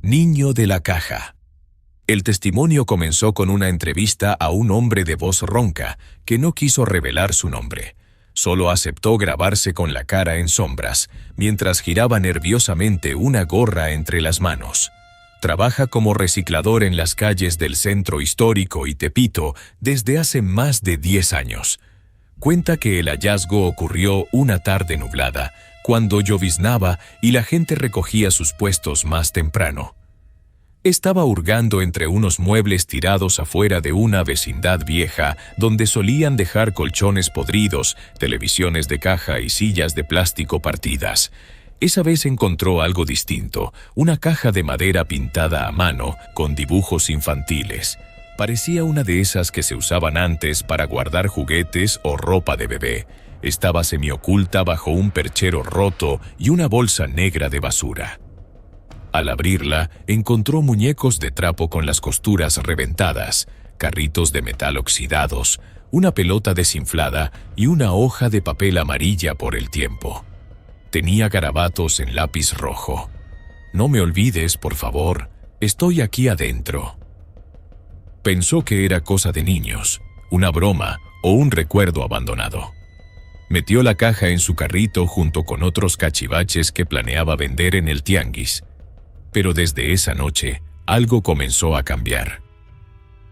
Niño de la caja. El testimonio comenzó con una entrevista a un hombre de voz ronca que no quiso revelar su nombre. Solo aceptó grabarse con la cara en sombras, mientras giraba nerviosamente una gorra entre las manos. Trabaja como reciclador en las calles del Centro Histórico y Tepito desde hace más de 10 años. Cuenta que el hallazgo ocurrió una tarde nublada, cuando lloviznaba y la gente recogía sus puestos más temprano. Estaba hurgando entre unos muebles tirados afuera de una vecindad vieja donde solían dejar colchones podridos, televisiones de caja y sillas de plástico partidas. Esa vez encontró algo distinto, una caja de madera pintada a mano con dibujos infantiles. Parecía una de esas que se usaban antes para guardar juguetes o ropa de bebé. Estaba semioculta bajo un perchero roto y una bolsa negra de basura. Al abrirla, encontró muñecos de trapo con las costuras reventadas, carritos de metal oxidados, una pelota desinflada y una hoja de papel amarilla por el tiempo. Tenía garabatos en lápiz rojo. «No me olvides, por favor, estoy aquí adentro». Pensó que era cosa de niños, una broma o un recuerdo abandonado. Metió la caja en su carrito junto con otros cachivaches que planeaba vender en el tianguis. Pero desde esa noche, algo comenzó a cambiar.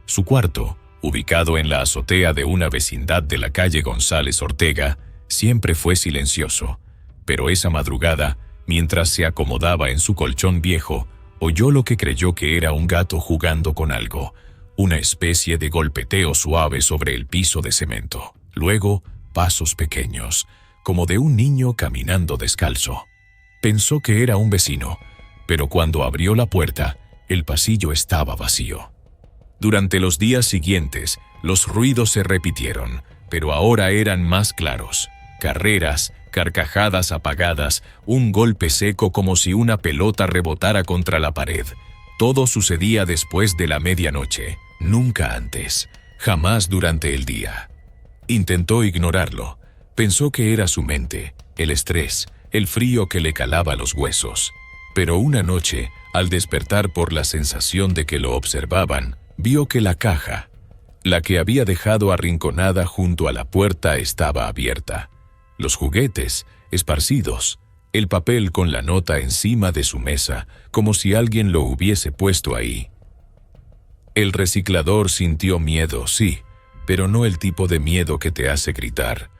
Su cuarto, ubicado en la azotea de una vecindad de la calle González Ortega, siempre fue silencioso. Pero esa madrugada, mientras se acomodaba en su colchón viejo, oyó lo que creyó que era un gato jugando con algo, una especie de golpeteo suave sobre el piso de cemento. Luego, pasos pequeños, como de un niño caminando descalzo. Pensó que era un vecino, pero cuando abrió la puerta, el pasillo estaba vacío. Durante los días siguientes, los ruidos se repitieron, pero ahora eran más claros. Carreras, carcajadas apagadas, un golpe seco como si una pelota rebotara contra la pared. Todo sucedía después de la medianoche, nunca antes, jamás durante el día. Intentó ignorarlo. Pensó que era su mente, el estrés, el frío que le calaba los huesos. Pero una noche, al despertar por la sensación de que lo observaban, vio que la caja, la que había dejado arrinconada junto a la puerta, estaba abierta. Los juguetes, esparcidos, el papel con la nota encima de su mesa, como si alguien lo hubiese puesto ahí. El reciclador sintió miedo, sí, pero no el tipo de miedo que te hace gritar.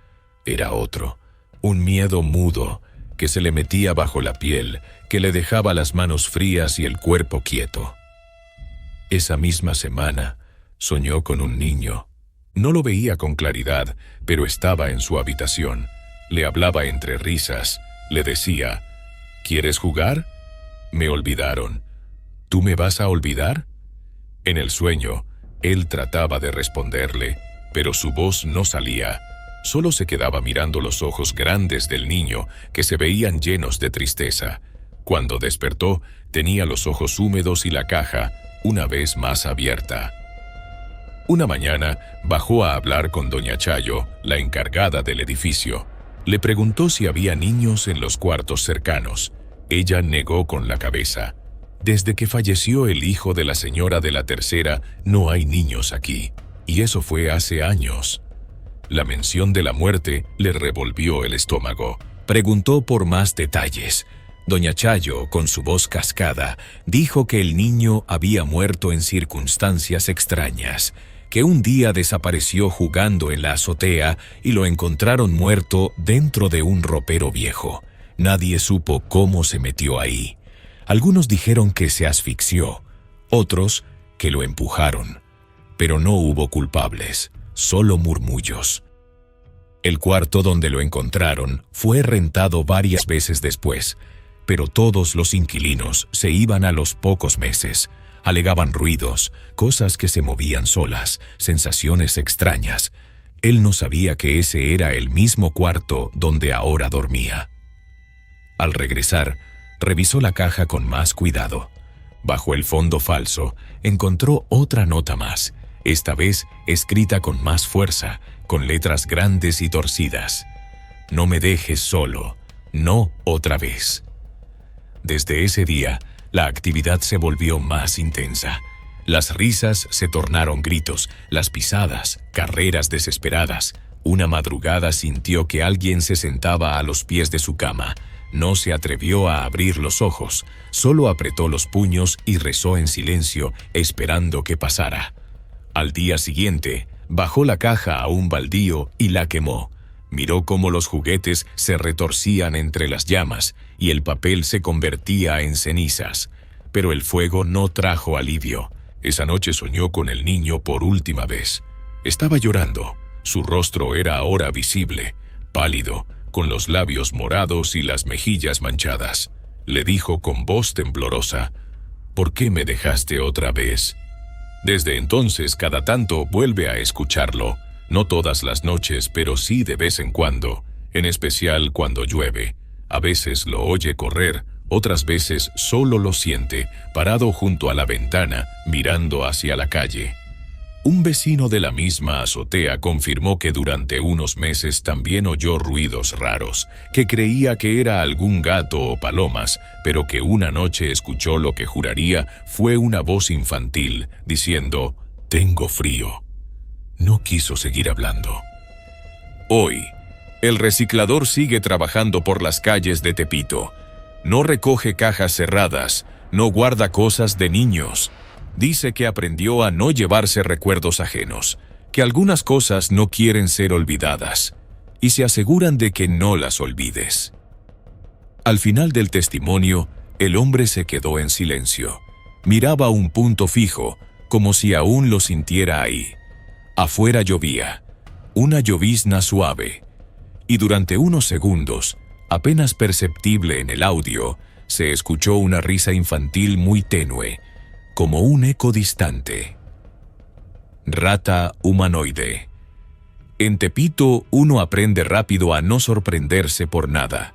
Era otro, un miedo mudo, que se le metía bajo la piel, que le dejaba las manos frías y el cuerpo quieto. Esa misma semana, soñó con un niño. No lo veía con claridad, pero estaba en su habitación. Le hablaba entre risas. Le decía, ¿quieres jugar? Me olvidaron. ¿Tú me vas a olvidar? En el sueño, él trataba de responderle, pero su voz no salía. Solo se quedaba mirando los ojos grandes del niño, que se veían llenos de tristeza. Cuando despertó, tenía los ojos húmedos y la caja, una vez más abierta. Una mañana, bajó a hablar con doña Chayo, la encargada del edificio. Le preguntó si había niños en los cuartos cercanos. Ella negó con la cabeza. Desde que falleció el hijo de la señora de la tercera, no hay niños aquí. Y eso fue hace años. La mención de la muerte le revolvió el estómago. Preguntó por más detalles. Doña Chayo, con su voz cascada, dijo que el niño había muerto en circunstancias extrañas, que un día desapareció jugando en la azotea y lo encontraron muerto dentro de un ropero viejo. Nadie supo cómo se metió ahí. Algunos dijeron que se asfixió, otros que lo empujaron, pero no hubo culpables, solo murmullos. El cuarto donde lo encontraron fue rentado varias veces después, pero todos los inquilinos se iban a los pocos meses. Alegaban ruidos, cosas que se movían solas, sensaciones extrañas. Él no sabía que ese era el mismo cuarto donde ahora dormía. Al regresar, revisó la caja con más cuidado. Bajo el fondo falso, encontró otra nota más, esta vez escrita con más fuerza, con letras grandes y torcidas. No me dejes solo, no otra vez. Desde ese día, La actividad se volvió más intensa. Las risas se tornaron gritos, las pisadas, carreras desesperadas. Una madrugada sintió que alguien se sentaba a los pies de su cama. No se atrevió a abrir los ojos, solo apretó los puños y rezó en silencio, esperando que pasara. Al día siguiente, bajó la caja a un baldío y la quemó. Miró cómo los juguetes se retorcían entre las llamas y el papel se convertía en cenizas. Pero el fuego no trajo alivio. Esa noche soñó con el niño por última vez. Estaba llorando. Su rostro era ahora visible, pálido, con los labios morados y las mejillas manchadas. Le dijo con voz temblorosa: «¿Por qué me dejaste otra vez?». Desde entonces, cada tanto vuelve a escucharlo. No todas las noches, pero sí de vez en cuando, en especial cuando llueve. A veces lo oye correr, otras veces solo lo siente, parado junto a la ventana, mirando hacia la calle. Un vecino de la misma azotea confirmó que durante unos meses también oyó ruidos raros, que creía que era algún gato o palomas, pero que una noche escuchó lo que juraría fue una voz infantil, diciendo: «Tengo frío». No quiso seguir hablando. Hoy, el reciclador sigue trabajando por las calles de Tepito. No recoge cajas cerradas, no guarda cosas de niños. Dice que aprendió a no llevarse recuerdos ajenos, que algunas cosas no quieren ser olvidadas, y se aseguran de que no las olvides. Al final del testimonio, el hombre se quedó en silencio. Miraba un punto fijo, como si aún lo sintiera ahí. Afuera llovía, una llovizna suave, y durante unos segundos, apenas perceptible en el audio, se escuchó una risa infantil muy tenue, como un eco distante. Rata humanoide. En Tepito uno aprende rápido a no sorprenderse por nada,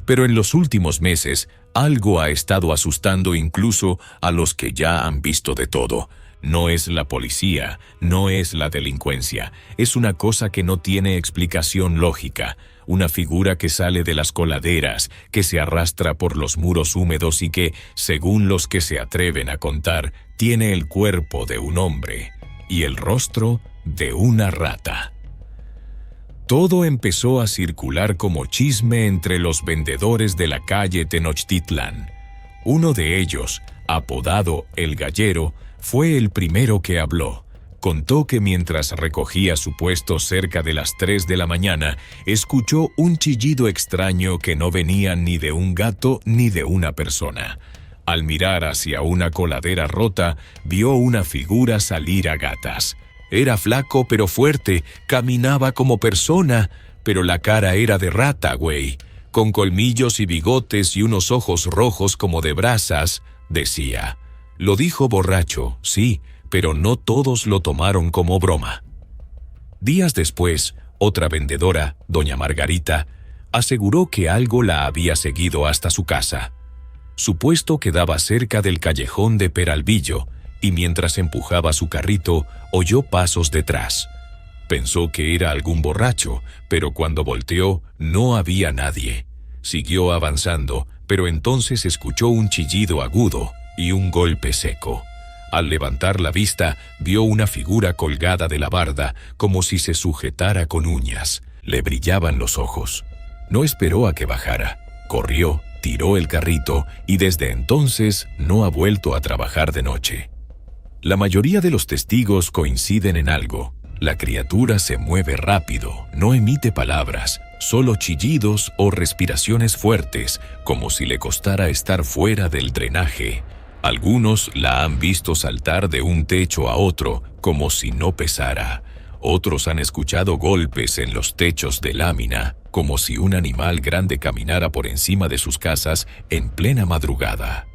pero en los últimos meses algo ha estado asustando incluso a los que ya han visto de todo. No es la policía, no es la delincuencia, es una cosa que no tiene explicación lógica, una figura que sale de las coladeras, que se arrastra por los muros húmedos y que, según los que se atreven a contar, tiene el cuerpo de un hombre y el rostro de una rata. Todo empezó a circular como chisme entre los vendedores de la calle Tenochtitlán. Uno de ellos, apodado El Gallero, fue el primero que habló. Contó que mientras recogía su puesto cerca de las 3 de la mañana, escuchó un chillido extraño que no venía ni de un gato ni de una persona. Al mirar hacia una coladera rota, vio una figura salir a gatas. Era flaco pero fuerte, caminaba como persona, pero la cara era de rata, güey. Con colmillos y bigotes y unos ojos rojos como de brasas, decía. Lo dijo borracho, sí, pero no todos lo tomaron como broma. Días después, otra vendedora, doña Margarita, aseguró que algo la había seguido hasta su casa. Su puesto quedaba cerca del callejón de Peralvillo, y mientras empujaba su carrito, oyó pasos detrás. Pensó que era algún borracho, pero cuando volteó, no había nadie. Siguió avanzando, pero entonces escuchó un chillido agudo y un golpe seco. Al levantar la vista, vio una figura colgada de la barda, como si se sujetara con uñas. Le brillaban los ojos. No esperó a que bajara. Corrió, tiró el carrito y desde entonces no ha vuelto a trabajar de noche. La mayoría de los testigos coinciden en algo. La criatura se mueve rápido, no emite palabras, solo chillidos o respiraciones fuertes, como si le costara estar fuera del drenaje. Algunos la han visto saltar de un techo a otro, como si no pesara. Otros han escuchado golpes en los techos de lámina, como si un animal grande caminara por encima de sus casas en plena madrugada.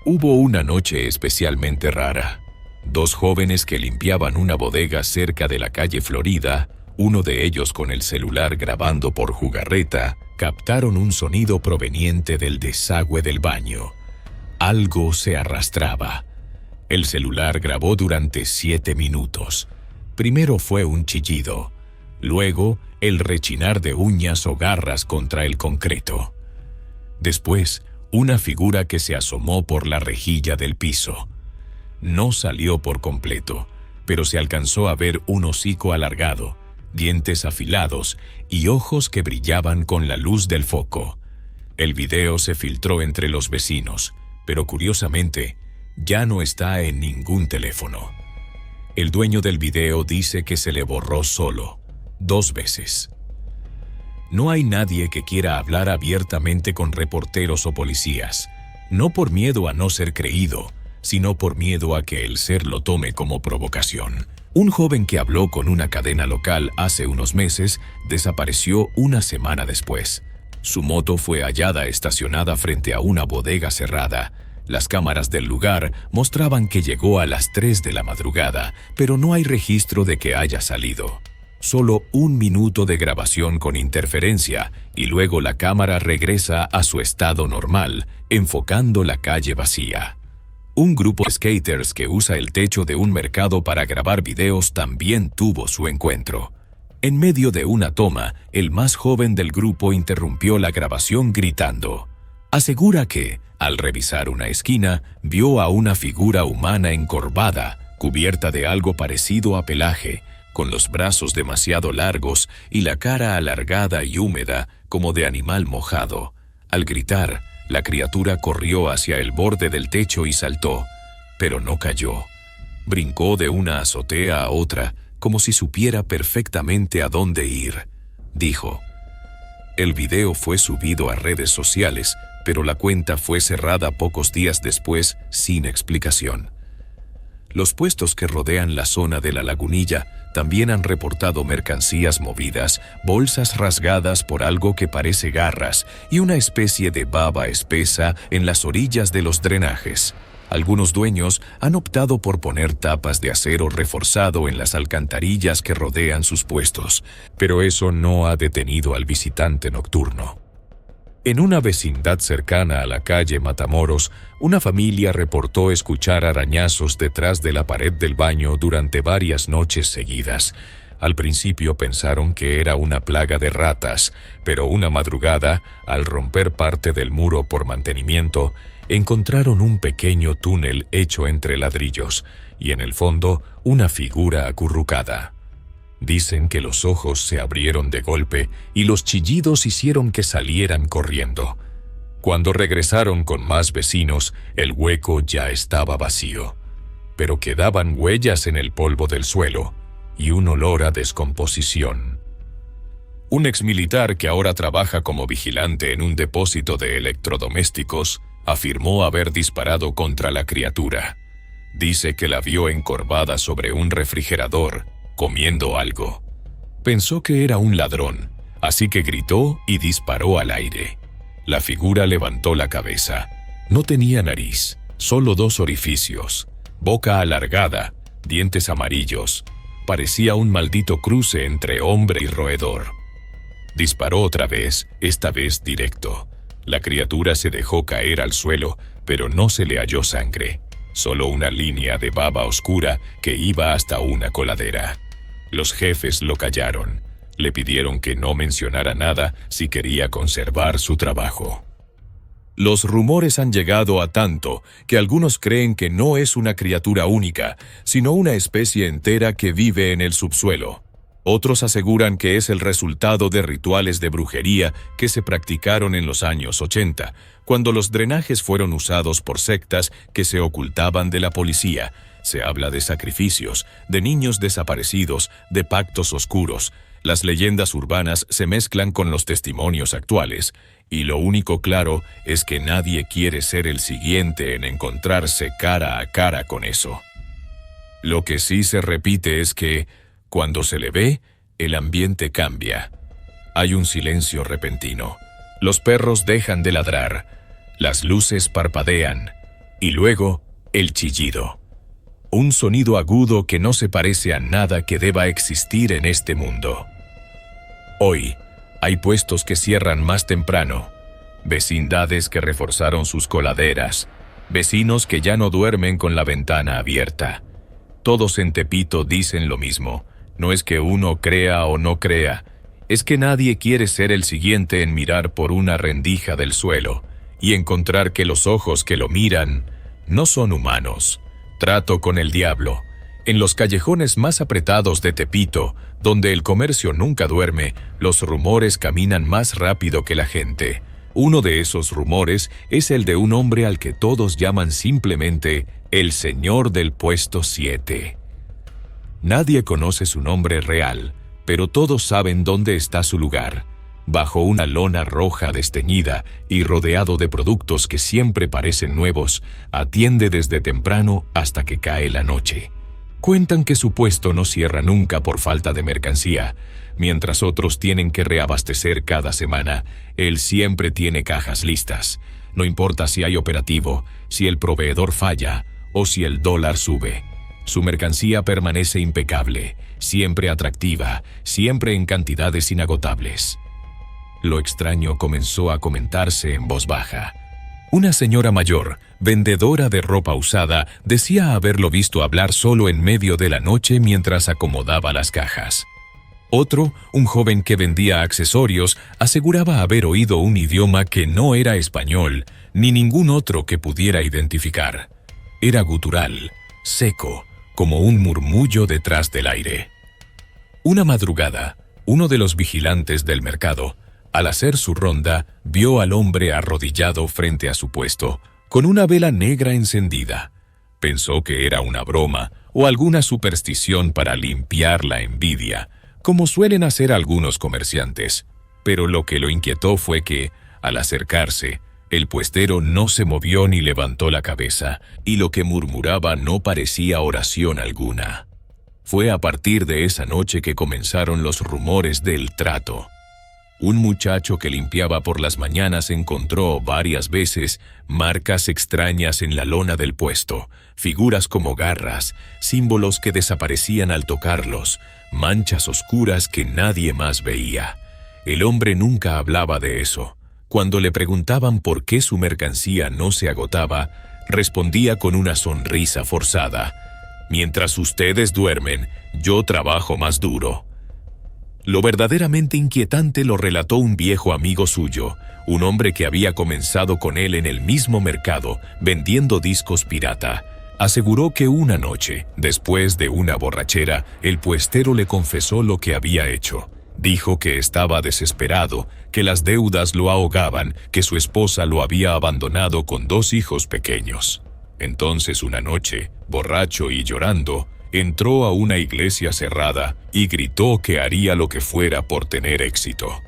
Hubo una noche especialmente rara. 2 jóvenes que limpiaban una bodega cerca de la calle Florida, uno de ellos con el celular grabando por jugarreta, captaron un sonido proveniente del desagüe del baño. Algo se arrastraba. El celular grabó durante 7 minutos. Primero fue un chillido, luego el rechinar de uñas o garras contra el concreto. Después, una figura que se asomó por la rejilla del piso. No salió por completo, pero se alcanzó a ver un hocico alargado, dientes afilados y ojos que brillaban con la luz del foco. El video se filtró entre los vecinos, pero curiosamente, ya no está en ningún teléfono. El dueño del video dice que se le borró solo, 2 veces. No hay nadie que quiera hablar abiertamente con reporteros o policías, no por miedo a no ser creído, sino por miedo a que el ser lo tome como provocación. Un joven que habló con una cadena local hace unos meses desapareció una semana después. Su moto fue hallada estacionada frente a una bodega cerrada. Las cámaras del lugar mostraban que llegó a las 3 de la madrugada, pero no hay registro de que haya salido. Solo 1 minuto de grabación con interferencia y luego la cámara regresa a su estado normal, enfocando la calle vacía. Un grupo de skaters que usa el techo de un mercado para grabar videos también tuvo su encuentro. En medio de una toma, el más joven del grupo interrumpió la grabación gritando. Asegura que, al revisar una esquina, vio a una figura humana encorvada, cubierta de algo parecido a pelaje, con los brazos demasiado largos y la cara alargada y húmeda como de animal mojado. Al gritar, la criatura corrió hacia el borde del techo y saltó, pero no cayó. Brincó de una azotea a otra, como si supiera perfectamente a dónde ir, dijo. El video fue subido a redes sociales, pero la cuenta fue cerrada pocos días después sin explicación. Los puestos que rodean la zona de la Lagunilla también han reportado mercancías movidas, bolsas rasgadas por algo que parece garras y una especie de baba espesa en las orillas de los drenajes. Algunos dueños han optado por poner tapas de acero reforzado en las alcantarillas que rodean sus puestos, pero eso no ha detenido al visitante nocturno. En una vecindad cercana a la calle Matamoros, una familia reportó escuchar arañazos detrás de la pared del baño durante varias noches seguidas. Al principio pensaron que era una plaga de ratas, pero una madrugada, al romper parte del muro por mantenimiento, encontraron un pequeño túnel hecho entre ladrillos y en el fondo una figura acurrucada. Dicen que los ojos se abrieron de golpe y los chillidos hicieron que salieran corriendo. Cuando regresaron con más vecinos, el hueco ya estaba vacío, pero quedaban huellas en el polvo del suelo y un olor a descomposición. Un exmilitar que ahora trabaja como vigilante en un depósito de electrodomésticos afirmó haber disparado contra la criatura. Dice que la vio encorvada sobre un refrigerador, comiendo algo. Pensó que era un ladrón, así que gritó y disparó al aire. La figura levantó la cabeza. No tenía nariz, solo 2 orificios, boca alargada, dientes amarillos. Parecía un maldito cruce entre hombre y roedor. Disparó otra vez, esta vez directo. La criatura se dejó caer al suelo, pero no se le halló sangre, solo una línea de baba oscura que iba hasta una coladera. Los jefes lo callaron. Le pidieron que no mencionara nada si quería conservar su trabajo. Los rumores han llegado a tanto que algunos creen que no es una criatura única, sino una especie entera que vive en el subsuelo. Otros aseguran que es el resultado de rituales de brujería que se practicaron en los años 80, cuando los drenajes fueron usados por sectas que se ocultaban de la policía. Se habla de sacrificios, de niños desaparecidos, de pactos oscuros. Las leyendas urbanas se mezclan con los testimonios actuales, y lo único claro es que nadie quiere ser el siguiente en encontrarse cara a cara con eso. Lo que sí se repite es que, cuando se le ve, el ambiente cambia. Hay un silencio repentino. Los perros dejan de ladrar. Las luces parpadean. Y luego, el chillido. Un sonido agudo que no se parece a nada que deba existir en este mundo. Hoy, hay puestos que cierran más temprano, vecindades que reforzaron sus coladeras, vecinos que ya no duermen con la ventana abierta. Todos en Tepito dicen lo mismo. No es que uno crea o no crea, es que nadie quiere ser el siguiente en mirar por una rendija del suelo, y encontrar que los ojos que lo miran no son humanos. Trato con el diablo. En los callejones más apretados de Tepito, donde el comercio nunca duerme, los rumores caminan más rápido que la gente. Uno de esos rumores es el de un hombre al que todos llaman simplemente el Señor del Puesto 7. Nadie conoce su nombre real, pero todos saben dónde está su lugar. Bajo una lona roja desteñida y rodeado de productos que siempre parecen nuevos, atiende desde temprano hasta que cae la noche. Cuentan que su puesto no cierra nunca por falta de mercancía. Mientras otros tienen que reabastecer cada semana, él siempre tiene cajas listas. No importa si hay operativo, si el proveedor falla o si el dólar sube. Su mercancía permanece impecable, siempre atractiva, siempre en cantidades inagotables. Lo extraño comenzó a comentarse en voz baja. Una señora mayor, vendedora de ropa usada, decía haberlo visto hablar solo en medio de la noche mientras acomodaba las cajas. Otro, un joven que vendía accesorios, aseguraba haber oído un idioma que no era español, ni ningún otro que pudiera identificar. Era gutural, seco, como un murmullo detrás del aire. Una madrugada, uno de los vigilantes del mercado, al hacer su ronda, vio al hombre arrodillado frente a su puesto, con una vela negra encendida. Pensó que era una broma o alguna superstición para limpiar la envidia, como suelen hacer algunos comerciantes. Pero lo que lo inquietó fue que, al acercarse, el puestero no se movió ni levantó la cabeza, y lo que murmuraba no parecía oración alguna. Fue a partir de esa noche que comenzaron los rumores del trato. Un muchacho que limpiaba por las mañanas encontró varias veces marcas extrañas en la lona del puesto, figuras como garras, símbolos que desaparecían al tocarlos, manchas oscuras que nadie más veía. El hombre nunca hablaba de eso. Cuando le preguntaban por qué su mercancía no se agotaba, respondía con una sonrisa forzada: «Mientras ustedes duermen, yo trabajo más duro». Lo verdaderamente inquietante lo relató un viejo amigo suyo, un hombre que había comenzado con él en el mismo mercado, vendiendo discos pirata. Aseguró que una noche, después de una borrachera, el puestero le confesó lo que había hecho. Dijo que estaba desesperado, que las deudas lo ahogaban, que su esposa lo había abandonado con 2 hijos pequeños. Entonces una noche, borracho y llorando, entró a una iglesia cerrada y gritó que haría lo que fuera por tener éxito.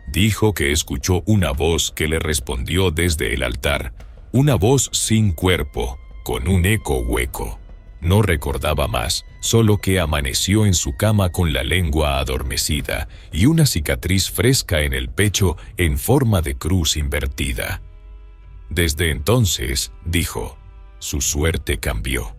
Dijo que escuchó una voz que le respondió desde el altar, una voz sin cuerpo, con un eco hueco. No recordaba más, solo que amaneció en su cama con la lengua adormecida y una cicatriz fresca en el pecho en forma de cruz invertida. Desde entonces, dijo, su suerte cambió.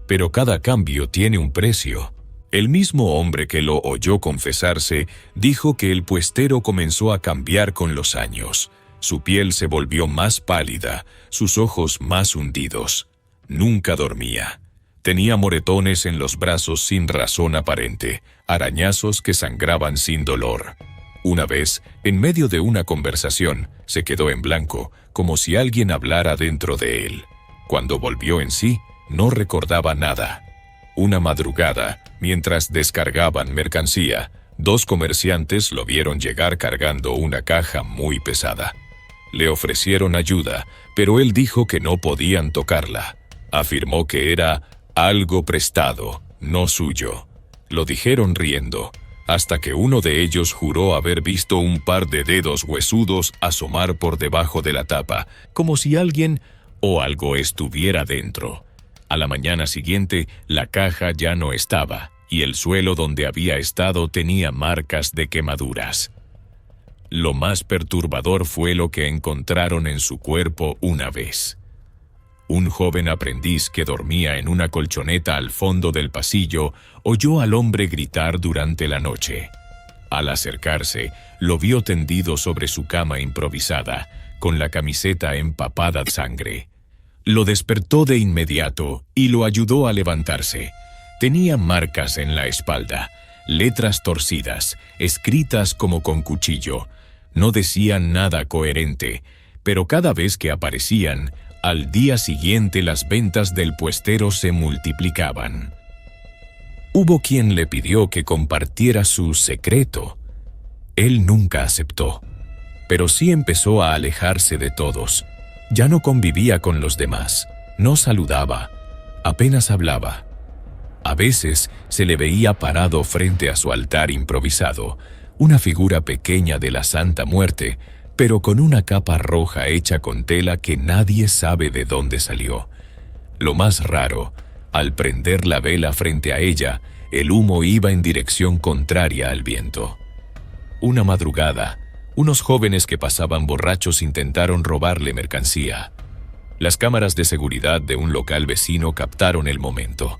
Pero cada cambio tiene un precio. El mismo hombre que lo oyó confesarse dijo que el puestero comenzó a cambiar con los años. Su piel se volvió más pálida, sus ojos más hundidos. Nunca dormía. Tenía moretones en los brazos sin razón aparente, arañazos que sangraban sin dolor. Una vez, en medio de una conversación, se quedó en blanco, como si alguien hablara dentro de él. Cuando volvió en sí, no recordaba nada. Una madrugada, mientras descargaban mercancía, 2 comerciantes lo vieron llegar cargando una caja muy pesada. Le ofrecieron ayuda, pero él dijo que no podían tocarla. Afirmó que era algo prestado, no suyo. Lo dijeron riendo, hasta que uno de ellos juró haber visto un par de dedos huesudos asomar por debajo de la tapa, como si alguien o algo estuviera dentro. A la mañana siguiente, la caja ya no estaba, y el suelo donde había estado tenía marcas de quemaduras. Lo más perturbador fue lo que encontraron en su cuerpo una vez. Un joven aprendiz que dormía en una colchoneta al fondo del pasillo oyó al hombre gritar durante la noche. Al acercarse, lo vio tendido sobre su cama improvisada, con la camiseta empapada de sangre. Lo despertó de inmediato y lo ayudó a levantarse. Tenía marcas en la espalda, letras torcidas, escritas como con cuchillo. No decían nada coherente, pero cada vez que aparecían, al día siguiente las ventas del puestero se multiplicaban. Hubo quien le pidió que compartiera su secreto. Él nunca aceptó, pero sí empezó a alejarse de todos. Ya no convivía con los demás, no saludaba, apenas hablaba. A veces se le veía parado frente a su altar improvisado, una figura pequeña de la Santa Muerte, pero con una capa roja hecha con tela que nadie sabe de dónde salió. Lo más raro, al prender la vela frente a ella, el humo iba en dirección contraria al viento. Una madrugada, unos jóvenes que pasaban borrachos intentaron robarle mercancía. Las cámaras de seguridad de un local vecino captaron el momento.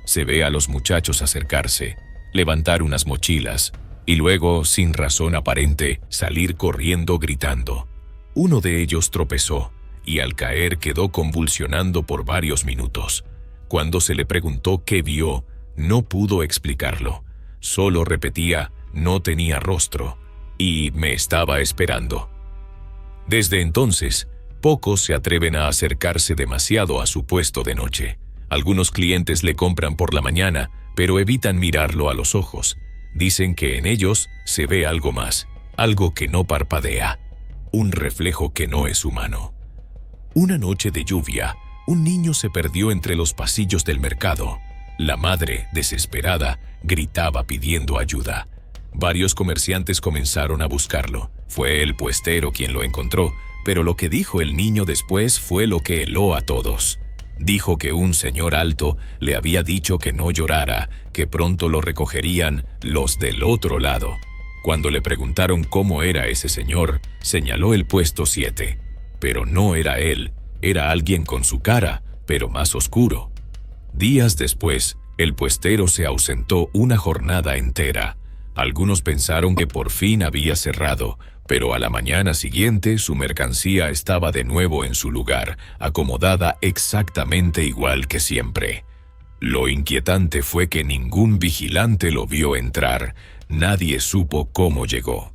Se ve a los muchachos acercarse, levantar unas mochilas y luego, sin razón aparente, salir corriendo gritando. Uno de ellos tropezó y al caer quedó convulsionando por varios minutos. Cuando se le preguntó qué vio, no pudo explicarlo. Solo repetía, no tenía rostro y me estaba esperando. Desde entonces, pocos se atreven a acercarse demasiado a su puesto de noche. Algunos clientes le compran por la mañana, pero evitan mirarlo a los ojos. Dicen que en ellos se ve algo más, algo que no parpadea, un reflejo que no es humano. Una noche de lluvia, un niño se perdió entre los pasillos del mercado. La madre, desesperada, gritaba pidiendo ayuda. Varios comerciantes comenzaron a buscarlo. Fue el puestero quien lo encontró, pero lo que dijo el niño después fue lo que heló a todos. Dijo que un señor alto le había dicho que no llorara, que pronto lo recogerían los del otro lado. Cuando le preguntaron cómo era ese señor, señaló el puesto 7. Pero no era él, era alguien con su cara, pero más oscuro. Días después, el puestero se ausentó una jornada entera. Algunos pensaron que por fin había cerrado, pero a la mañana siguiente su mercancía estaba de nuevo en su lugar, acomodada exactamente igual que siempre. Lo inquietante fue que ningún vigilante lo vio entrar, nadie supo cómo llegó.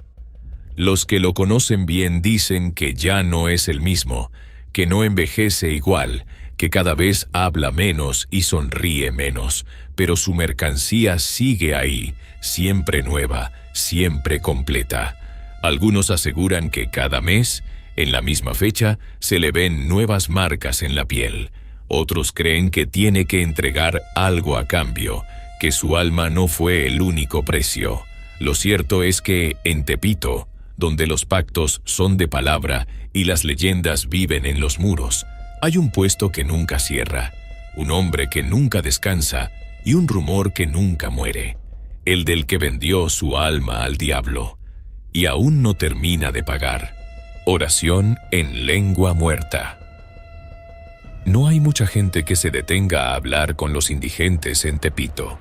Los que lo conocen bien dicen que ya no es el mismo, que no envejece igual, que cada vez habla menos y sonríe menos, pero su mercancía sigue ahí, siempre nueva, siempre completa. Algunos aseguran que cada mes, en la misma fecha, se le ven nuevas marcas en la piel. Otros creen que tiene que entregar algo a cambio, que su alma no fue el único precio. Lo cierto es que en Tepito, donde los pactos son de palabra y las leyendas viven en los muros, hay un puesto que nunca cierra, un hombre que nunca descansa y un rumor que nunca muere, el del que vendió su alma al diablo y aún no termina de pagar. Oración en lengua muerta. No hay mucha gente que se detenga a hablar con los indigentes en Tepito.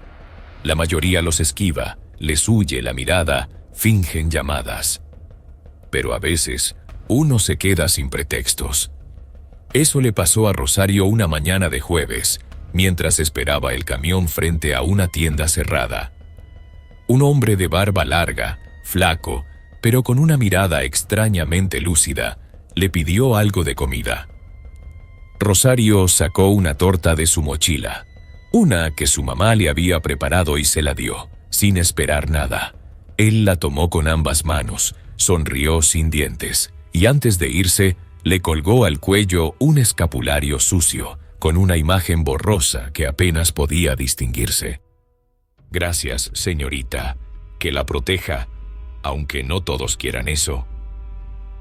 La mayoría los esquiva, les huye la mirada, fingen llamadas. Pero a veces, uno se queda sin pretextos. Eso le pasó a Rosario una mañana de jueves, mientras esperaba el camión frente a una tienda cerrada. Un hombre de barba larga, flaco, pero con una mirada extrañamente lúcida, le pidió algo de comida. Rosario sacó una torta de su mochila, una que su mamá le había preparado y se la dio, sin esperar nada. Él la tomó con ambas manos, sonrió sin dientes, y antes de irse, le colgó al cuello un escapulario sucio, con una imagen borrosa que apenas podía distinguirse. Gracias, señorita, que la proteja, aunque no todos quieran eso.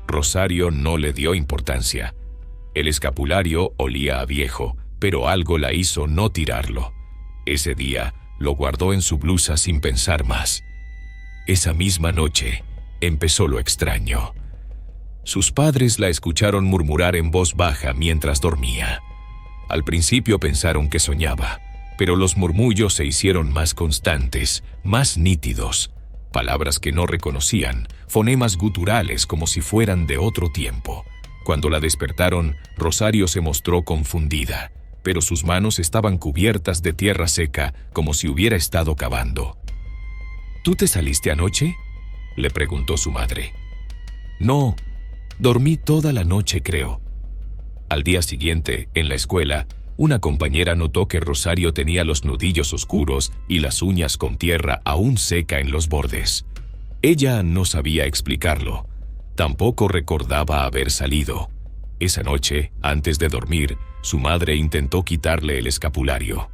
Rosario no le dio importancia. El escapulario olía a viejo, pero algo la hizo no tirarlo. Ese día lo guardó en su blusa sin pensar más. Esa misma noche empezó lo extraño. Sus padres la escucharon murmurar en voz baja mientras dormía. Al principio pensaron que soñaba, pero los murmullos se hicieron más constantes, más nítidos. Palabras que no reconocían, fonemas guturales como si fueran de otro tiempo. Cuando la despertaron, Rosario se mostró confundida, pero sus manos estaban cubiertas de tierra seca como si hubiera estado cavando. ¿Tú te saliste anoche?, le preguntó su madre. No, Dormí toda la noche, creo. Al día siguiente, en la escuela, una compañera notó que Rosario tenía los nudillos oscuros y las uñas con tierra aún seca en los bordes. Ella no sabía explicarlo. Tampoco recordaba haber salido. Esa noche, antes de dormir, su madre intentó quitarle el escapulario.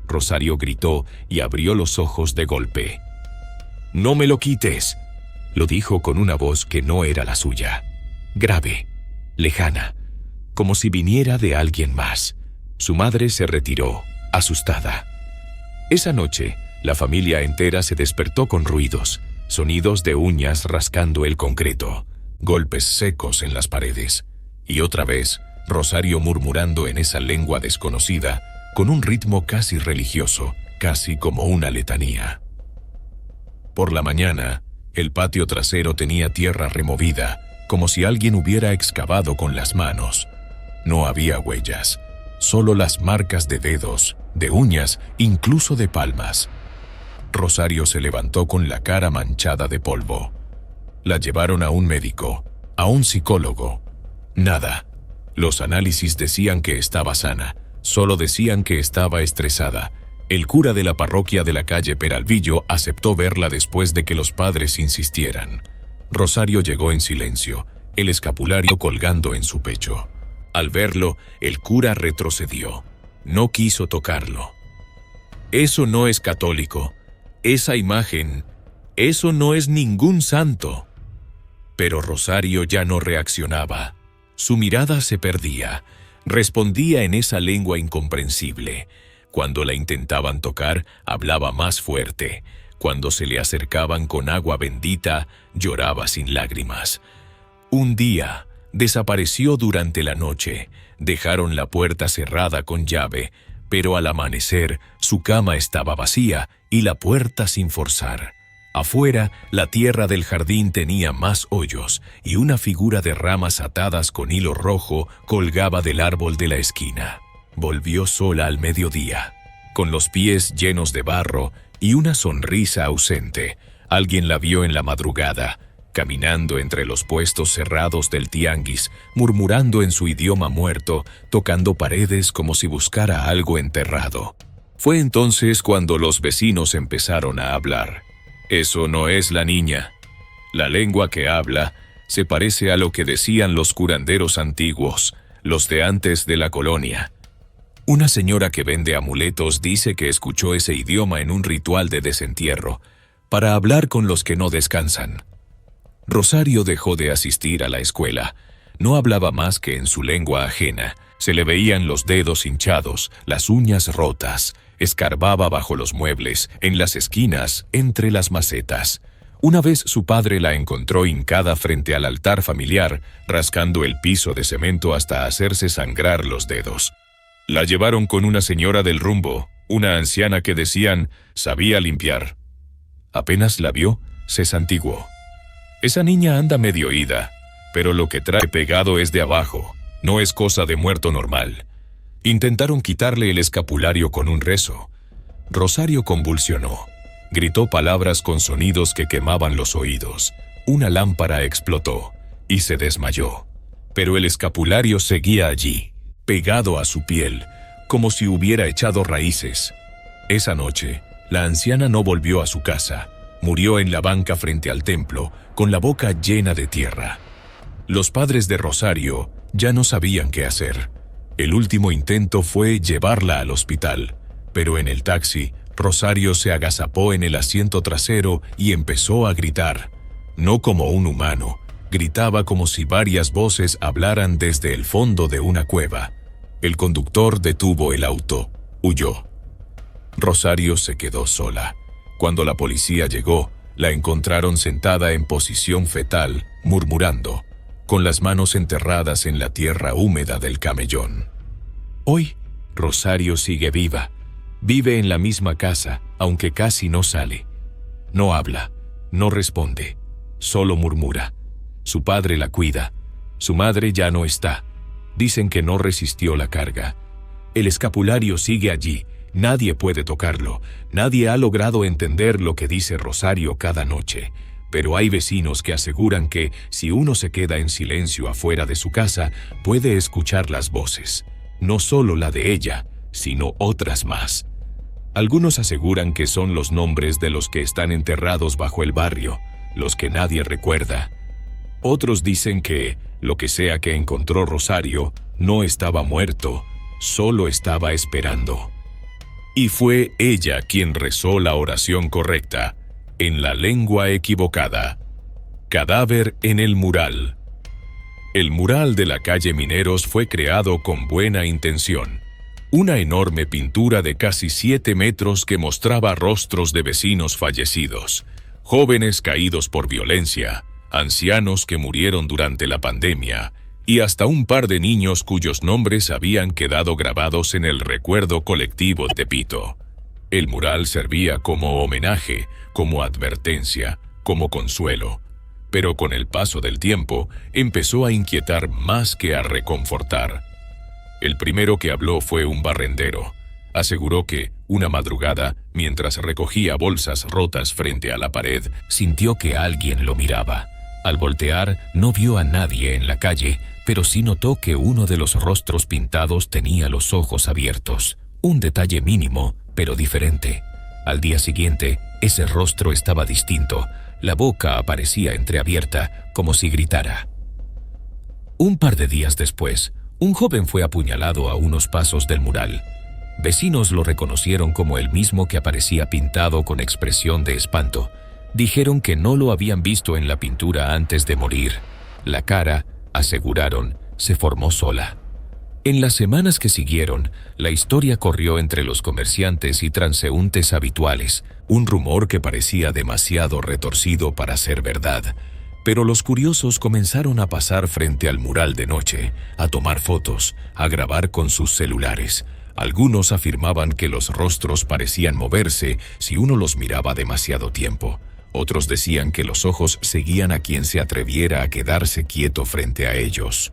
Rosario gritó y abrió los ojos de golpe. «¡No me lo quites!», lo dijo con una voz que no era la suya. Grave, lejana, como si viniera de alguien más. Su madre se retiró, asustada. Esa noche, la familia entera se despertó con ruidos, sonidos de uñas rascando el concreto, golpes secos en las paredes, y otra vez, Rosario murmurando en esa lengua desconocida, con un ritmo casi religioso, casi como una letanía. Por la mañana, el patio trasero tenía tierra removida, como si alguien hubiera excavado con las manos. No había huellas, solo las marcas de dedos, de uñas, incluso de palmas. Rosario se levantó con la cara manchada de polvo. La llevaron a un médico, a un psicólogo. Nada. Los análisis decían que estaba sana, solo decían que estaba estresada. El cura de la parroquia de la calle Peralvillo aceptó verla después de que los padres insistieran. Rosario llegó en silencio, el escapulario colgando en su pecho. Al verlo, el cura retrocedió. No quiso tocarlo. «Eso no es católico. Esa imagen, eso no es ningún santo». Pero Rosario ya no reaccionaba. Su mirada se perdía. Respondía en esa lengua incomprensible. Cuando la intentaban tocar, hablaba más fuerte. Cuando se le acercaban con agua bendita, lloraba sin lágrimas. Un día, desapareció durante la noche. Dejaron la puerta cerrada con llave, pero al amanecer, su cama estaba vacía y la puerta sin forzar. Afuera, la tierra del jardín tenía más hoyos y una figura de ramas atadas con hilo rojo colgaba del árbol de la esquina. Volvió sola al mediodía, con los pies llenos de barro y una sonrisa ausente. Alguien la vio en la madrugada, caminando entre los puestos cerrados del tianguis, murmurando en su idioma muerto, tocando paredes como si buscara algo enterrado. Fue entonces cuando los vecinos empezaron a hablar. «Eso no es la niña. La lengua que habla se parece a lo que decían los curanderos antiguos, los de antes de la colonia». Una señora que vende amuletos dice que escuchó ese idioma en un ritual de desentierro, para hablar con los que no descansan. Rosario dejó de asistir a la escuela. No hablaba más que en su lengua ajena. Se le veían los dedos hinchados, las uñas rotas. Escarbaba bajo los muebles, en las esquinas, entre las macetas. Una vez su padre la encontró hincada frente al altar familiar, rascando el piso de cemento hasta hacerse sangrar los dedos. La llevaron con una señora del rumbo, una anciana que decían sabía limpiar. Apenas la vio, se santiguó. «Esa niña anda medio ida, pero lo que trae pegado es de abajo, no es cosa de muerto normal». Intentaron quitarle el escapulario con un rezo. Rosario convulsionó. Gritó palabras con sonidos que quemaban los oídos. Una lámpara explotó y se desmayó. Pero el escapulario seguía allí, pegado a su piel, como si hubiera echado raíces. Esa noche, la anciana no volvió a su casa. Murió en la banca frente al templo, con la boca llena de tierra. Los padres de Rosario ya no sabían qué hacer. El último intento fue llevarla al hospital, pero en el taxi, Rosario se agazapó en el asiento trasero y empezó a gritar. No como un humano, gritaba como si varias voces hablaran desde el fondo de una cueva. El conductor detuvo el auto, huyó. Rosario se quedó sola. Cuando la policía llegó, la encontraron sentada en posición fetal, murmurando, con las manos enterradas en la tierra húmeda del camellón. Hoy, Rosario sigue viva. Vive en la misma casa, aunque casi no sale. No habla, no responde, solo murmura. Su padre la cuida. Su madre ya no está. Dicen que no resistió la carga. El escapulario sigue allí. Nadie puede tocarlo. Nadie ha logrado entender lo que dice Rosario cada noche. pero hay vecinos que aseguran que, si uno se queda en silencio afuera de su casa, puede escuchar las voces, no solo la de ella, sino otras más. Algunos aseguran que son los nombres de los que están enterrados bajo el barrio, los que nadie recuerda. Otros dicen que, lo que sea que encontró Rosario, no estaba muerto, solo estaba esperando. Y fue ella quien rezó la oración correcta, en la lengua equivocada. Cadáver en el mural. El mural de la calle Mineros fue creado con buena intención. Una enorme pintura de casi 7 metros que mostraba rostros de vecinos fallecidos, jóvenes caídos por violencia, ancianos que murieron durante la pandemia, y hasta un par de niños cuyos nombres habían quedado grabados en el recuerdo colectivo de Tepito. El mural servía como homenaje, como advertencia, como consuelo, pero con el paso del tiempo empezó a inquietar más que a reconfortar. El primero que habló fue un barrendero. Aseguró que, una madrugada, mientras recogía bolsas rotas frente a la pared, sintió que alguien lo miraba. Al voltear, no vio a nadie en la calle, pero sí notó que uno de los rostros pintados tenía los ojos abiertos. Un detalle mínimo, pero diferente. Al día siguiente, ese rostro estaba distinto. La boca aparecía entreabierta, como si gritara. Un par de días después, un joven fue apuñalado a unos pasos del mural. Vecinos lo reconocieron como el mismo que aparecía pintado con expresión de espanto. Dijeron que no lo habían visto en la pintura antes de morir. La cara, aseguraron, se formó sola. En las semanas que siguieron, la historia corrió entre los comerciantes y transeúntes habituales, un rumor que parecía demasiado retorcido para ser verdad. Pero los curiosos comenzaron a pasar frente al mural de noche, a tomar fotos, a grabar con sus celulares. Algunos afirmaban que los rostros parecían moverse si uno los miraba demasiado tiempo. Otros decían que los ojos seguían a quien se atreviera a quedarse quieto frente a ellos.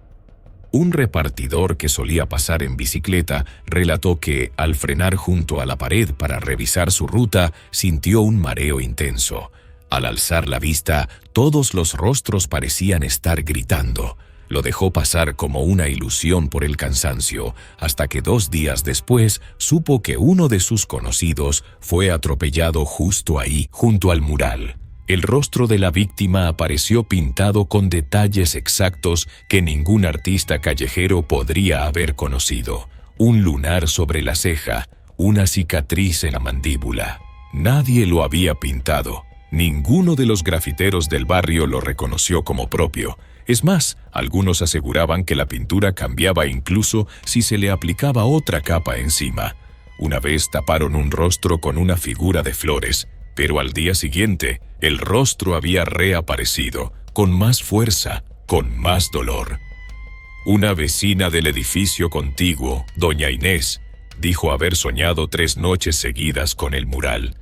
Un repartidor que solía pasar en bicicleta relató que, al frenar junto a la pared para revisar su ruta, sintió un mareo intenso. Al alzar la vista, todos los rostros parecían estar gritando. Lo dejó pasar como una ilusión por el cansancio, hasta que 2 días después supo que uno de sus conocidos fue atropellado justo ahí, junto al mural. El rostro de la víctima apareció pintado con detalles exactos que ningún artista callejero podría haber conocido. Un lunar sobre la ceja, una cicatriz en la mandíbula. Nadie lo había pintado. Ninguno de los grafiteros del barrio lo reconoció como propio. Es más, algunos aseguraban que la pintura cambiaba incluso si se le aplicaba otra capa encima. Una vez taparon un rostro con una figura de flores, pero al día siguiente, el rostro había reaparecido, con más fuerza, con más dolor. Una vecina del edificio contiguo, doña Inés, dijo haber soñado 3 noches seguidas con el mural.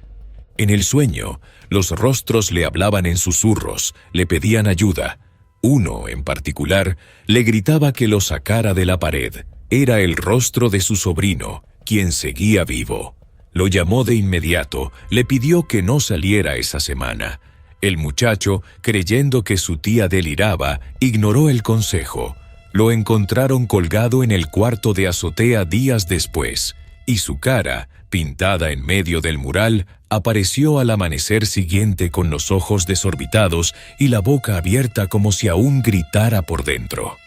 En el sueño, los rostros le hablaban en susurros, le pedían ayuda. Uno, en particular, le gritaba que lo sacara de la pared. Era el rostro de su sobrino, quien seguía vivo. Lo llamó de inmediato, le pidió que no saliera esa semana. El muchacho, creyendo que su tía deliraba, ignoró el consejo. Lo encontraron colgado en el cuarto de azotea días después, y su cara, pintada en medio del mural, apareció al amanecer siguiente con los ojos desorbitados y la boca abierta como si aún gritara por dentro.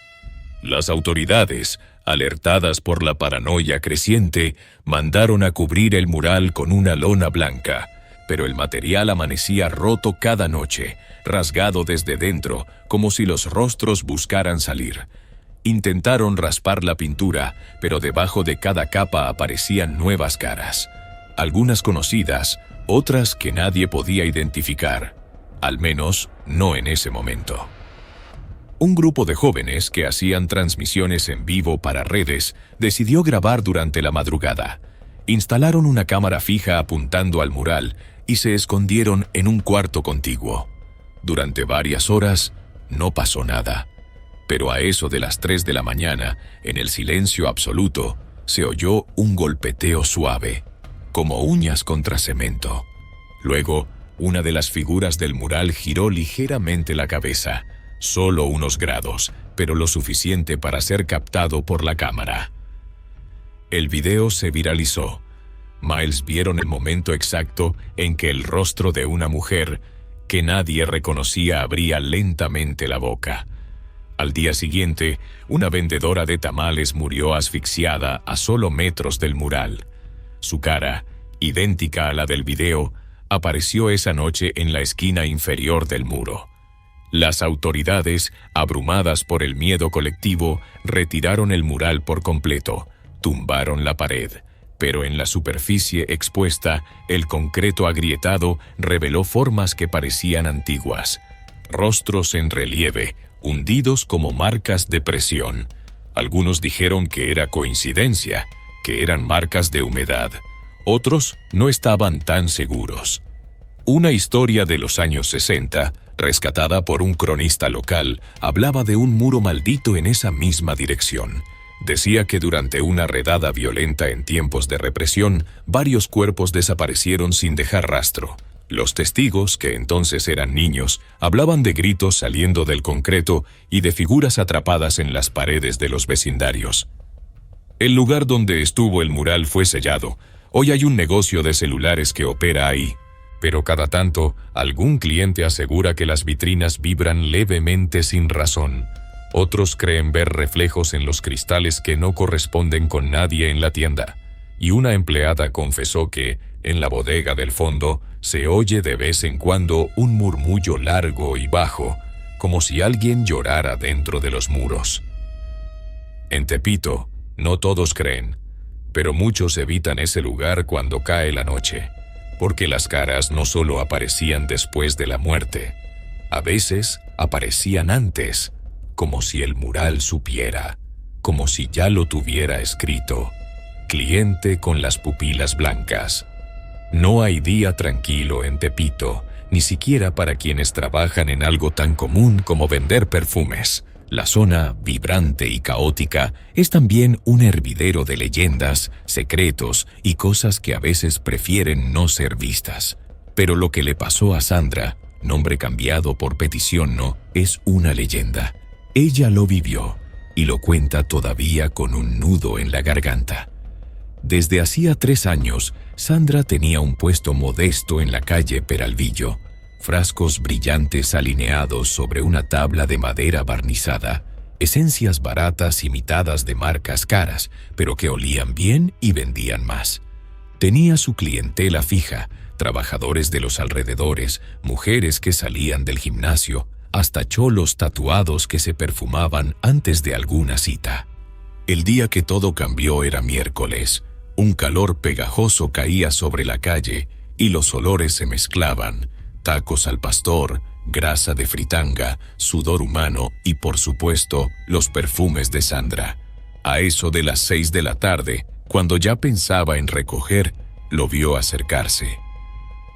Las autoridades, alertadas por la paranoia creciente, mandaron a cubrir el mural con una lona blanca, pero el material amanecía roto cada noche, rasgado desde dentro, como si los rostros buscaran salir. Intentaron raspar la pintura, pero debajo de cada capa aparecían nuevas caras. Algunas conocidas, otras que nadie podía identificar, al menos no en ese momento. Un grupo de jóvenes que hacían transmisiones en vivo para redes decidió grabar durante la madrugada. Instalaron una cámara fija apuntando al mural y se escondieron en un cuarto contiguo. Durante varias horas no pasó nada, pero a eso de las 3 de la mañana, en el silencio absoluto, se oyó un golpeteo suave, como uñas contra cemento. Luego, una de las figuras del mural giró ligeramente la cabeza, solo unos grados, pero lo suficiente para ser captado por la cámara. El video se viralizó. Miles vieron el momento exacto en que el rostro de una mujer, que nadie reconocía, abría lentamente la boca. Al día siguiente, una vendedora de tamales murió asfixiada a solo metros del mural. Su cara, idéntica a la del video, apareció esa noche en la esquina inferior del muro. Las autoridades, abrumadas por el miedo colectivo, retiraron el mural por completo, tumbaron la pared, pero en la superficie expuesta, el concreto agrietado reveló formas que parecían antiguas. Rostros en relieve, hundidos como marcas de presión. Algunos dijeron que era coincidencia, que eran marcas de humedad. Otros no estaban tan seguros. Una historia de los años 60, rescatada por un cronista local, hablaba de un muro maldito en esa misma dirección. Decía que durante una redada violenta en tiempos de represión, varios cuerpos desaparecieron sin dejar rastro. Los testigos, que entonces eran niños, hablaban de gritos saliendo del concreto y de figuras atrapadas en las paredes de los vecindarios. El lugar donde estuvo el mural fue sellado. Hoy hay un negocio de celulares que opera ahí, pero cada tanto algún cliente asegura que las vitrinas vibran levemente sin razón. Otros creen ver reflejos en los cristales que no corresponden con nadie en la tienda. Y una empleada confesó que, en la bodega del fondo, se oye de vez en cuando un murmullo largo y bajo, como si alguien llorara dentro de los muros. En Tepito, no todos creen, pero muchos evitan ese lugar cuando cae la noche, porque las caras no solo aparecían después de la muerte, a veces aparecían antes, como si el mural supiera, como si ya lo tuviera escrito. Cliente con las pupilas blancas. No hay día tranquilo en Tepito, ni siquiera para quienes trabajan en algo tan común como vender perfumes. La zona, vibrante y caótica, es también un hervidero de leyendas, secretos y cosas que a veces prefieren no ser vistas. Pero lo que le pasó a Sandra, nombre cambiado por petición, no, es una leyenda. Ella lo vivió y lo cuenta todavía con un nudo en la garganta. Desde hacía 3 años, Sandra tenía un puesto modesto en la calle Peralvillo, frascos brillantes alineados sobre una tabla de madera barnizada, esencias baratas imitadas de marcas caras, pero que olían bien y vendían más. Tenía su clientela fija, trabajadores de los alrededores, mujeres que salían del gimnasio, hasta cholos tatuados que se perfumaban antes de alguna cita. El día que todo cambió era miércoles. Un calor pegajoso caía sobre la calle y los olores se mezclaban: tacos al pastor, grasa de fritanga, sudor humano y, por supuesto, los perfumes de Sandra. A eso de las 6 de la tarde, cuando ya pensaba en recoger, lo vio acercarse.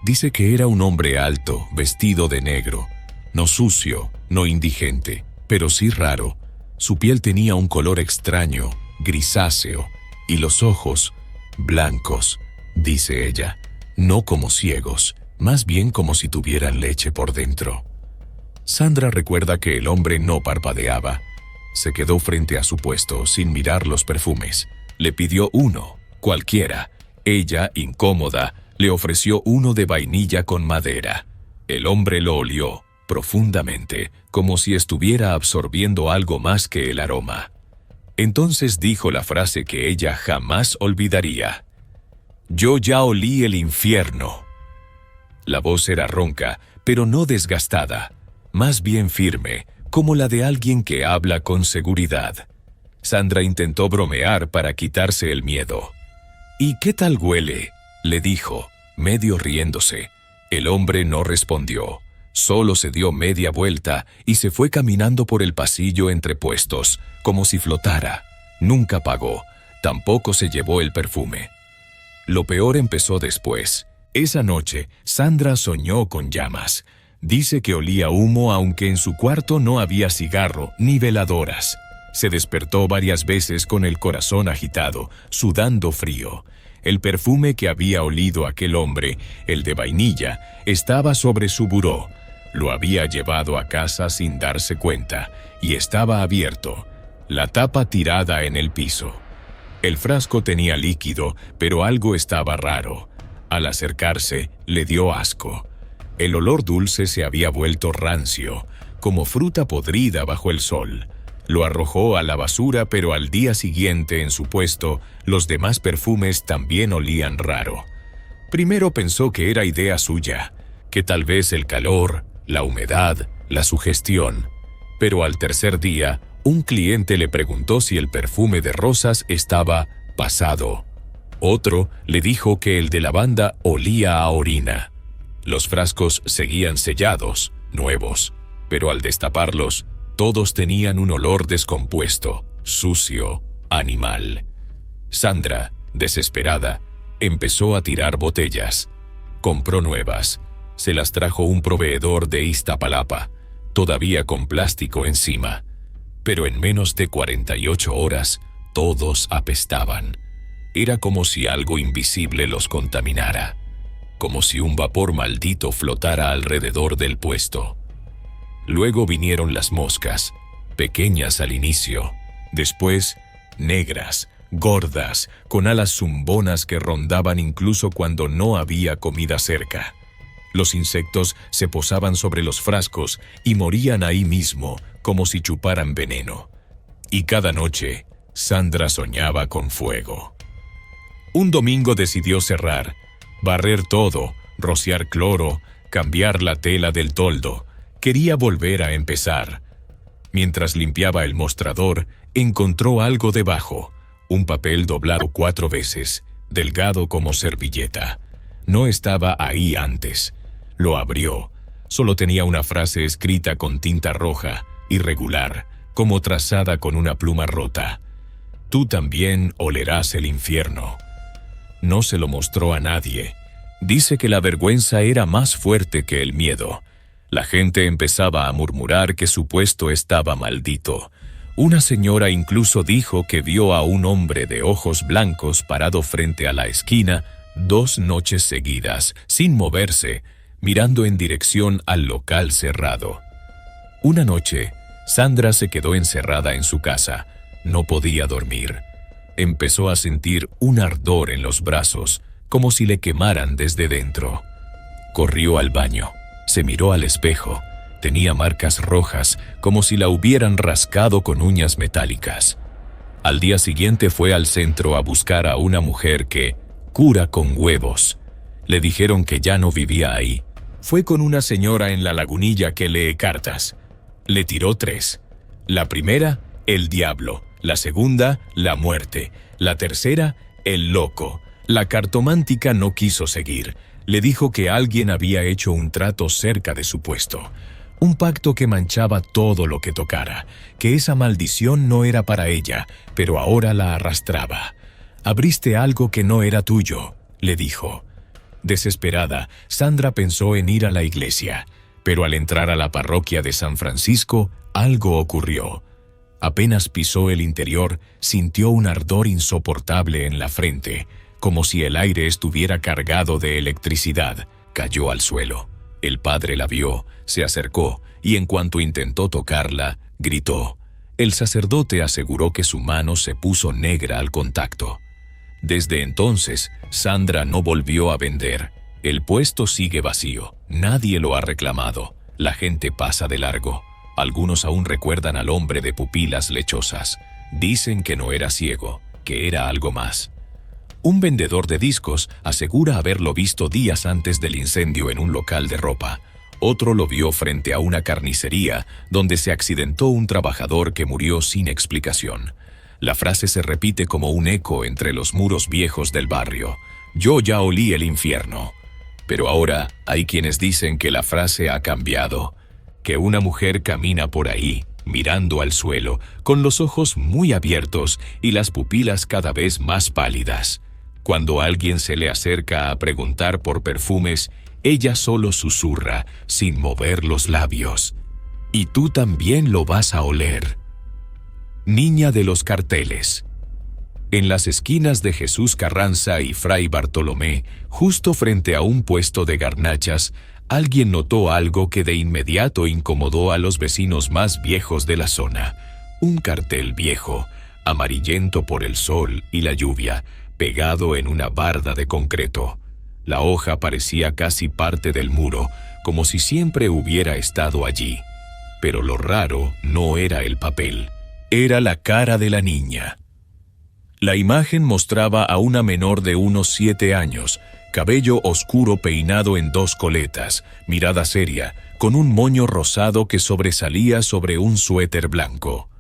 Dice que era un hombre alto, vestido de negro, no sucio, no indigente, pero sí raro. Su piel tenía un color extraño, grisáceo, y los ojos, blancos, dice ella, no como ciegos, más bien como si tuvieran leche por dentro. Sandra recuerda que el hombre no parpadeaba. Se quedó frente a su puesto sin mirar los perfumes. Le pidió uno, cualquiera. Ella, incómoda, le ofreció uno de vainilla con madera. El hombre lo olió profundamente, como si estuviera absorbiendo algo más que el aroma. Entonces dijo la frase que ella jamás olvidaría: «Yo ya olí el infierno». La voz era ronca, pero no desgastada, más bien firme, como la de alguien que habla con seguridad. Sandra intentó bromear para quitarse el miedo. «¿Y qué tal huele?», le dijo, medio riéndose. El hombre no respondió. Solo se dio media vuelta y se fue caminando por el pasillo entre puestos, como si flotara. Nunca pagó, tampoco se llevó el perfume. Lo peor empezó después. Esa noche, Sandra soñó con llamas. Dice que olía humo aunque en su cuarto no había cigarro ni veladoras. Se despertó varias veces con el corazón agitado, sudando frío. El perfume que había olido aquel hombre, el de vainilla, estaba sobre su buró. Lo había llevado a casa sin darse cuenta, y estaba abierto, la tapa tirada en el piso. El frasco tenía líquido, pero algo estaba raro. Al acercarse, le dio asco. El olor dulce se había vuelto rancio, como fruta podrida bajo el sol. Lo arrojó a la basura, pero al día siguiente, en su puesto, los demás perfumes también olían raro. Primero pensó que era idea suya, que tal vez el calor, la humedad, la sugestión. Pero al tercer día, un cliente le preguntó si el perfume de rosas estaba pasado. Otro le dijo que el de lavanda olía a orina. Los frascos seguían sellados, nuevos, pero al destaparlos, todos tenían un olor descompuesto, sucio, animal. Sandra, desesperada, empezó a tirar botellas. Compró nuevas. Se las trajo un proveedor de Iztapalapa, todavía con plástico encima. Pero en menos de 48 horas, todos apestaban. Era como si algo invisible los contaminara, como si un vapor maldito flotara alrededor del puesto. Luego vinieron las moscas, pequeñas al inicio, después negras, gordas, con alas zumbonas que rondaban incluso cuando no había comida cerca. Los insectos se posaban sobre los frascos y morían ahí mismo, como si chuparan veneno. Y cada noche, Sandra soñaba con fuego. Un domingo decidió cerrar, barrer todo, rociar cloro, cambiar la tela del toldo. Quería volver a empezar. Mientras limpiaba el mostrador, encontró algo debajo, un papel doblado 4 veces, delgado como servilleta. No estaba ahí antes. Lo abrió. Solo tenía una frase escrita con tinta roja, irregular, como trazada con una pluma rota. Tú también olerás el infierno. No se lo mostró a nadie. Dice que la vergüenza era más fuerte que el miedo. La gente empezaba a murmurar que su puesto estaba maldito. Una señora incluso dijo que vio a un hombre de ojos blancos parado frente a la esquina 2 noches seguidas, sin moverse, mirando en dirección al local cerrado. Una noche, Sandra se quedó encerrada en su casa. No podía dormir. Empezó a sentir un ardor en los brazos, como si le quemaran desde dentro. Corrió al baño. Se miró al espejo. Tenía marcas rojas, como si la hubieran rascado con uñas metálicas. Al día siguiente fue al centro a buscar a una mujer que cura con huevos. Le dijeron que ya no vivía ahí. Fue con una señora en la lagunilla que lee cartas. Le tiró 3. La primera, el diablo. La segunda, la muerte. La tercera, el loco. La cartomántica no quiso seguir. Le dijo que alguien había hecho un trato cerca de su puesto. Un pacto que manchaba todo lo que tocara, que esa maldición no era para ella, pero ahora la arrastraba. Abriste algo que no era tuyo, le dijo. Desesperada, Sandra pensó en ir a la iglesia, pero al entrar a la parroquia de San Francisco, algo ocurrió. Apenas pisó el interior, sintió un ardor insoportable en la frente, como si el aire estuviera cargado de electricidad. Cayó al suelo. El padre la vio, se acercó, y en cuanto intentó tocarla, gritó. El sacerdote aseguró que su mano se puso negra al contacto. Desde entonces, Sandra no volvió a vender. El puesto sigue vacío. Nadie lo ha reclamado. La gente pasa de largo. Algunos aún recuerdan al hombre de pupilas lechosas. Dicen que no era ciego, que era algo más. Un vendedor de discos asegura haberlo visto días antes del incendio en un local de ropa. Otro lo vio frente a una carnicería donde se accidentó un trabajador que murió sin explicación. La frase se repite como un eco entre los muros viejos del barrio. Yo ya olí el infierno. Pero ahora hay quienes dicen que la frase ha cambiado, que una mujer camina por ahí, mirando al suelo, con los ojos muy abiertos y las pupilas cada vez más pálidas. Cuando alguien se le acerca a preguntar por perfumes, ella solo susurra, sin mover los labios. Y tú también lo vas a oler. Niña de los carteles. En las esquinas de Jesús Carranza y Fray Bartolomé, justo frente a un puesto de garnachas, alguien notó algo que de inmediato incomodó a los vecinos más viejos de la zona. Un cartel viejo, amarillento por el sol y la lluvia, pegado en una barda de concreto. La hoja parecía casi parte del muro, como si siempre hubiera estado allí. Pero lo raro no era el papel, era la cara de la niña. La imagen mostraba a una menor de unos 7 años, cabello oscuro peinado en 2 coletas, mirada seria, con un moño rosado que sobresalía sobre un suéter blanco.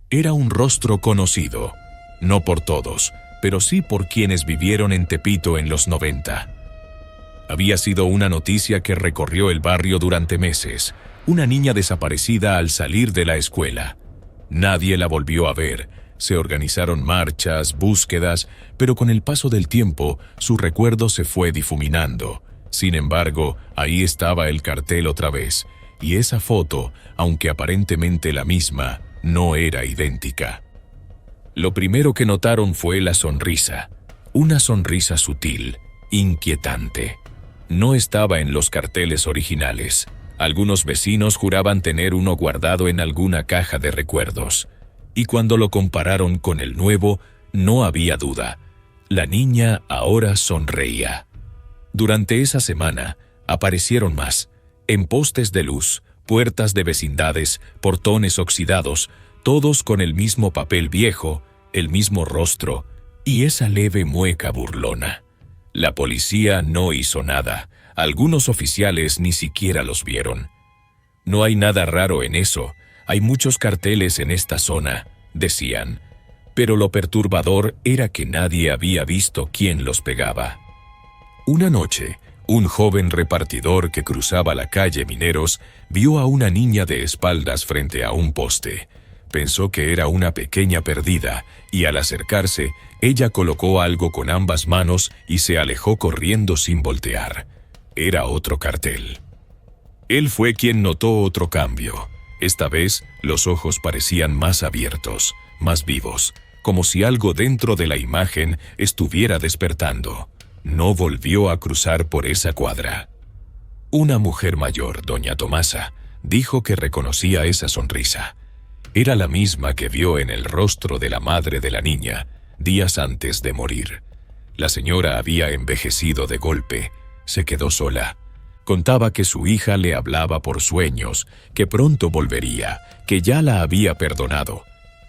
Era un rostro conocido, no por todos, pero sí por quienes vivieron en Tepito en los 90. Había sido una noticia que recorrió el barrio durante meses, una niña desaparecida al salir de la escuela. Nadie la volvió a ver. Se organizaron marchas, búsquedas, pero con el paso del tiempo, su recuerdo se fue difuminando. Sin embargo, ahí estaba el cartel otra vez, y esa foto, aunque aparentemente la misma, no era idéntica. Lo primero que notaron fue la sonrisa, una sonrisa sutil, inquietante. No estaba en los carteles originales. Algunos vecinos juraban tener uno guardado en alguna caja de recuerdos. Y cuando lo compararon con el nuevo, no había duda. La niña ahora sonreía. Durante esa semana, aparecieron más. En postes de luz, puertas de vecindades, portones oxidados, todos con el mismo papel viejo, el mismo rostro y esa leve mueca burlona. La policía no hizo nada. Algunos oficiales ni siquiera los vieron. No hay nada raro en eso. Hay muchos carteles en esta zona, decían, pero lo perturbador era que nadie había visto quién los pegaba. Una noche, un joven repartidor que cruzaba la calle Mineros vio a una niña de espaldas frente a un poste. Pensó que era una pequeña perdida y al acercarse, ella colocó algo con ambas manos y se alejó corriendo sin voltear. Era otro cartel. Él fue quien notó otro cambio. Esta vez, los ojos parecían más abiertos, más vivos, como si algo dentro de la imagen estuviera despertando. No volvió a cruzar por esa cuadra. Una mujer mayor, doña Tomasa, dijo que reconocía esa sonrisa. Era la misma que vio en el rostro de la madre de la niña, días antes de morir. La señora había envejecido de golpe, se quedó sola. Contaba que su hija le hablaba por sueños, que pronto volvería, que ya la había perdonado.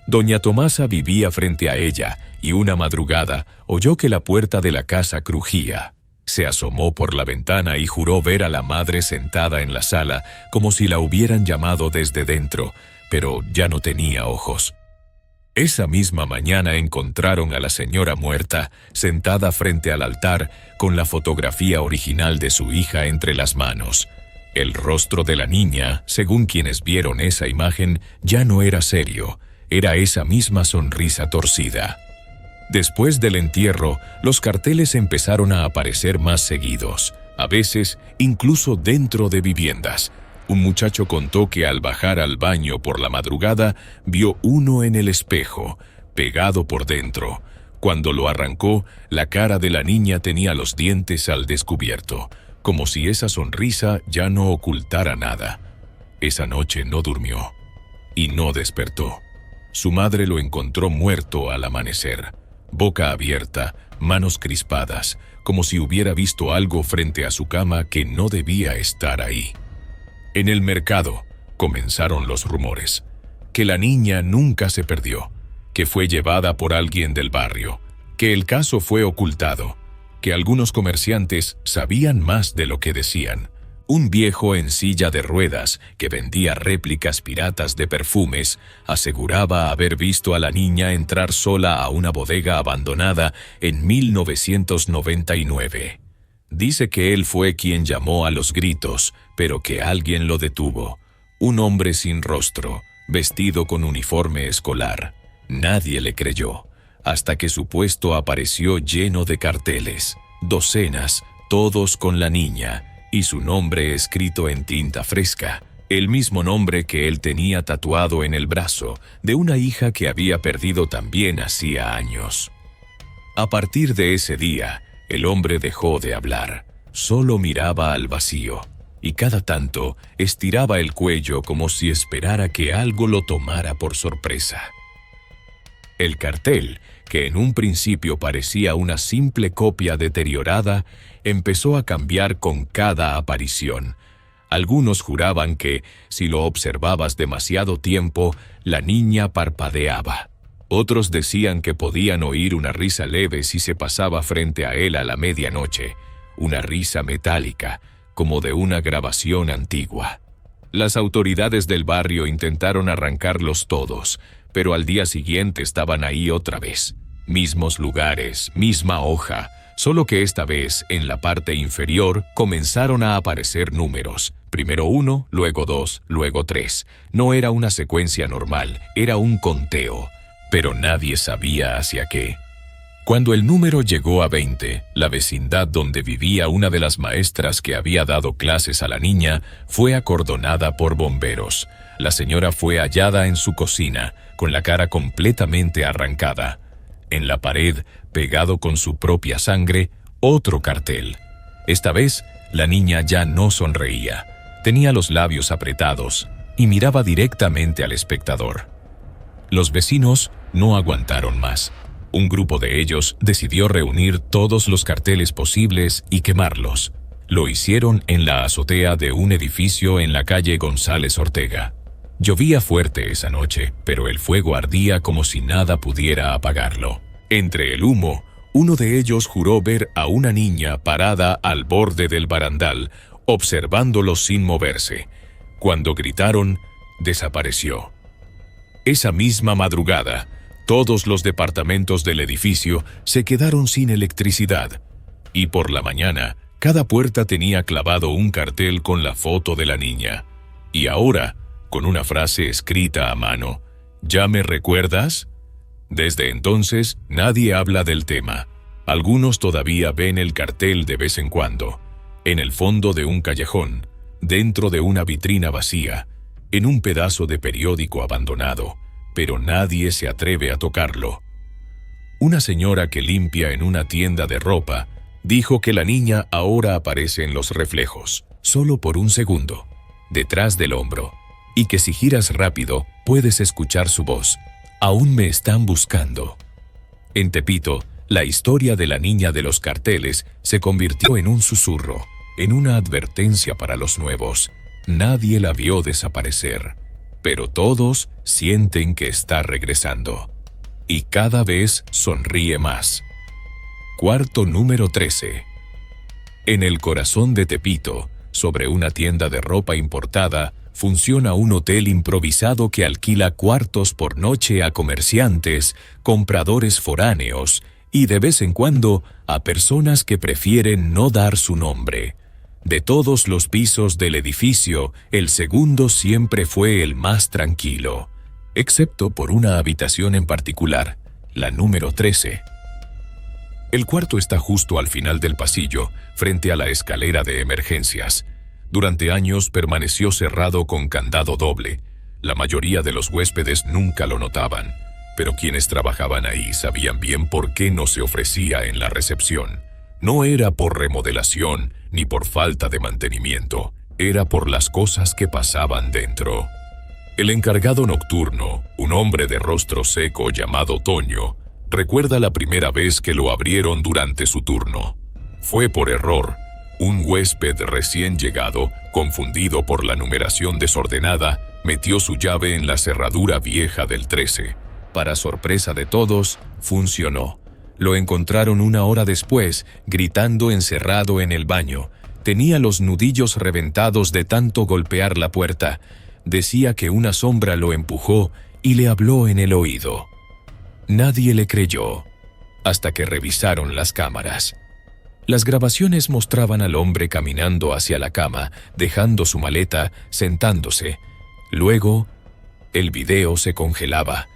Doña Tomasa vivía frente a ella y una madrugada oyó que la puerta de la casa crujía. Se asomó por la ventana y juró ver a la madre sentada en la sala como si la hubieran llamado desde dentro, pero ya no tenía ojos. Esa misma mañana encontraron a la señora muerta, sentada frente al altar, con la fotografía original de su hija entre las manos. El rostro de la niña, según quienes vieron esa imagen, ya no era serio, era esa misma sonrisa torcida. Después del entierro, los carteles empezaron a aparecer más seguidos, a veces incluso dentro de viviendas. Un muchacho contó que al bajar al baño por la madrugada vio uno en el espejo, pegado por dentro. Cuando lo arrancó, la cara de la niña tenía los dientes al descubierto, como si esa sonrisa ya no ocultara nada. Esa noche no durmió y no despertó. Su madre lo encontró muerto al amanecer, boca abierta, manos crispadas, como si hubiera visto algo frente a su cama que no debía estar ahí. En el mercado comenzaron los rumores, que la niña nunca se perdió, que fue llevada por alguien del barrio, que el caso fue ocultado, que algunos comerciantes sabían más de lo que decían. Un viejo en silla de ruedas que vendía réplicas piratas de perfumes aseguraba haber visto a la niña entrar sola a una bodega abandonada en 1999. Dice que él fue quien llamó a los gritos, pero que alguien lo detuvo. Un hombre sin rostro, vestido con uniforme escolar. Nadie le creyó, hasta que su puesto apareció lleno de carteles, docenas, todos con la niña, y su nombre escrito en tinta fresca, el mismo nombre que él tenía tatuado en el brazo, de una hija que había perdido también hacía años. A partir de ese día, el hombre dejó de hablar. Solo miraba al vacío, y cada tanto estiraba el cuello como si esperara que algo lo tomara por sorpresa. El cartel, que en un principio parecía una simple copia deteriorada, empezó a cambiar con cada aparición. Algunos juraban que, si lo observabas demasiado tiempo, la niña parpadeaba. Otros decían que podían oír una risa leve si se pasaba frente a él a la medianoche, una risa metálica, como de una grabación antigua. Las autoridades del barrio intentaron arrancarlos todos, pero al día siguiente estaban ahí otra vez. Mismos lugares, misma hoja, solo que esta vez, en la parte inferior, comenzaron a aparecer números. Primero 1, luego 2, luego 3. No era una secuencia normal, era un conteo, pero nadie sabía hacia qué. Cuando el número llegó a 20, la vecindad donde vivía una de las maestras que había dado clases a la niña fue acordonada por bomberos. La señora fue hallada en su cocina, con la cara completamente arrancada. En la pared, pegado con su propia sangre, otro cartel. Esta vez, la niña ya no sonreía. Tenía los labios apretados y miraba directamente al espectador. Los vecinos no aguantaron más. Un grupo de ellos decidió reunir todos los carteles posibles y quemarlos. Lo hicieron en la azotea de un edificio en la calle González Ortega. Llovía fuerte esa noche, pero el fuego ardía como si nada pudiera apagarlo. Entre el humo, uno de ellos juró ver a una niña parada al borde del barandal, observándolo sin moverse. Cuando gritaron, desapareció. Esa misma madrugada, todos los departamentos del edificio se quedaron sin electricidad, y por la mañana, cada puerta tenía clavado un cartel con la foto de la niña. Y ahora, con una frase escrita a mano, ¿ya me recuerdas? Desde entonces, nadie habla del tema. Algunos todavía ven el cartel de vez en cuando, en el fondo de un callejón, dentro de una vitrina vacía, en un pedazo de periódico abandonado, pero nadie se atreve a tocarlo. Una señora que limpia en una tienda de ropa dijo que la niña ahora aparece en los reflejos, solo por un segundo, detrás del hombro, y que si giras rápido puedes escuchar su voz. Aún me están buscando. En Tepito, la historia de la niña de los carteles se convirtió en un susurro, en una advertencia para los nuevos. Nadie la vio desaparecer, pero todos sienten que está regresando. Y cada vez sonríe más. Cuarto número 13. En el corazón de Tepito, sobre una tienda de ropa importada, funciona un hotel improvisado que alquila cuartos por noche a comerciantes, compradores foráneos y de vez en cuando a personas que prefieren no dar su nombre. De todos los pisos del edificio, el segundo siempre fue el más tranquilo, excepto por una habitación en particular, la número 13. El cuarto está justo al final del pasillo, frente a la escalera de emergencias. Durante años permaneció cerrado con candado doble. La mayoría de los huéspedes nunca lo notaban, pero quienes trabajaban ahí sabían bien por qué no se ofrecía en la recepción. No era por remodelación ni por falta de mantenimiento, era por las cosas que pasaban dentro. El encargado nocturno, un hombre de rostro seco llamado Toño, recuerda la primera vez que lo abrieron durante su turno. Fue por error. Un huésped recién llegado, confundido por la numeración desordenada, metió su llave en la cerradura vieja del 13. Para sorpresa de todos, funcionó. Lo encontraron una hora después, gritando encerrado en el baño. Tenía los nudillos reventados de tanto golpear la puerta. Decía que una sombra lo empujó y le habló en el oído. Nadie le creyó, hasta que revisaron las cámaras. Las grabaciones mostraban al hombre caminando hacia la cama, dejando su maleta, sentándose. Luego, el video se congelaba,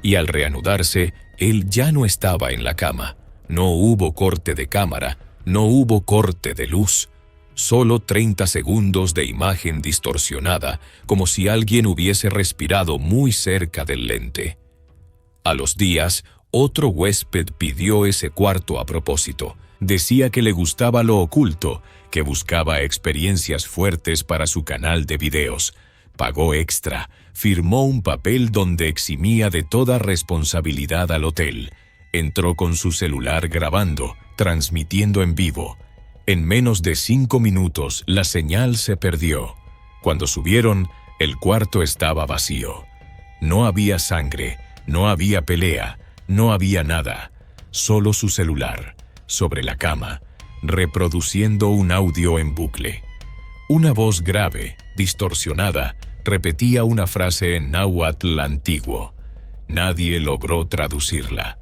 y al reanudarse, él ya no estaba en la cama. No hubo corte de cámara, no hubo corte de luz. Solo 30 segundos de imagen distorsionada, como si alguien hubiese respirado muy cerca del lente. A los días, Otro huésped pidió ese cuarto a propósito. Decía que le gustaba lo oculto, que buscaba experiencias fuertes para su canal de videos. Pagó extra, firmó un papel donde eximía de toda responsabilidad al hotel. Entró con su celular grabando, transmitiendo en vivo. En menos de 5 minutos, la señal se perdió. Cuando subieron, el cuarto estaba vacío. No había sangre, no había pelea, no había nada. Solo su celular, sobre la cama, reproduciendo un audio en bucle. Una voz grave, distorsionada, repetía una frase en náhuatl antiguo. Nadie logró traducirla.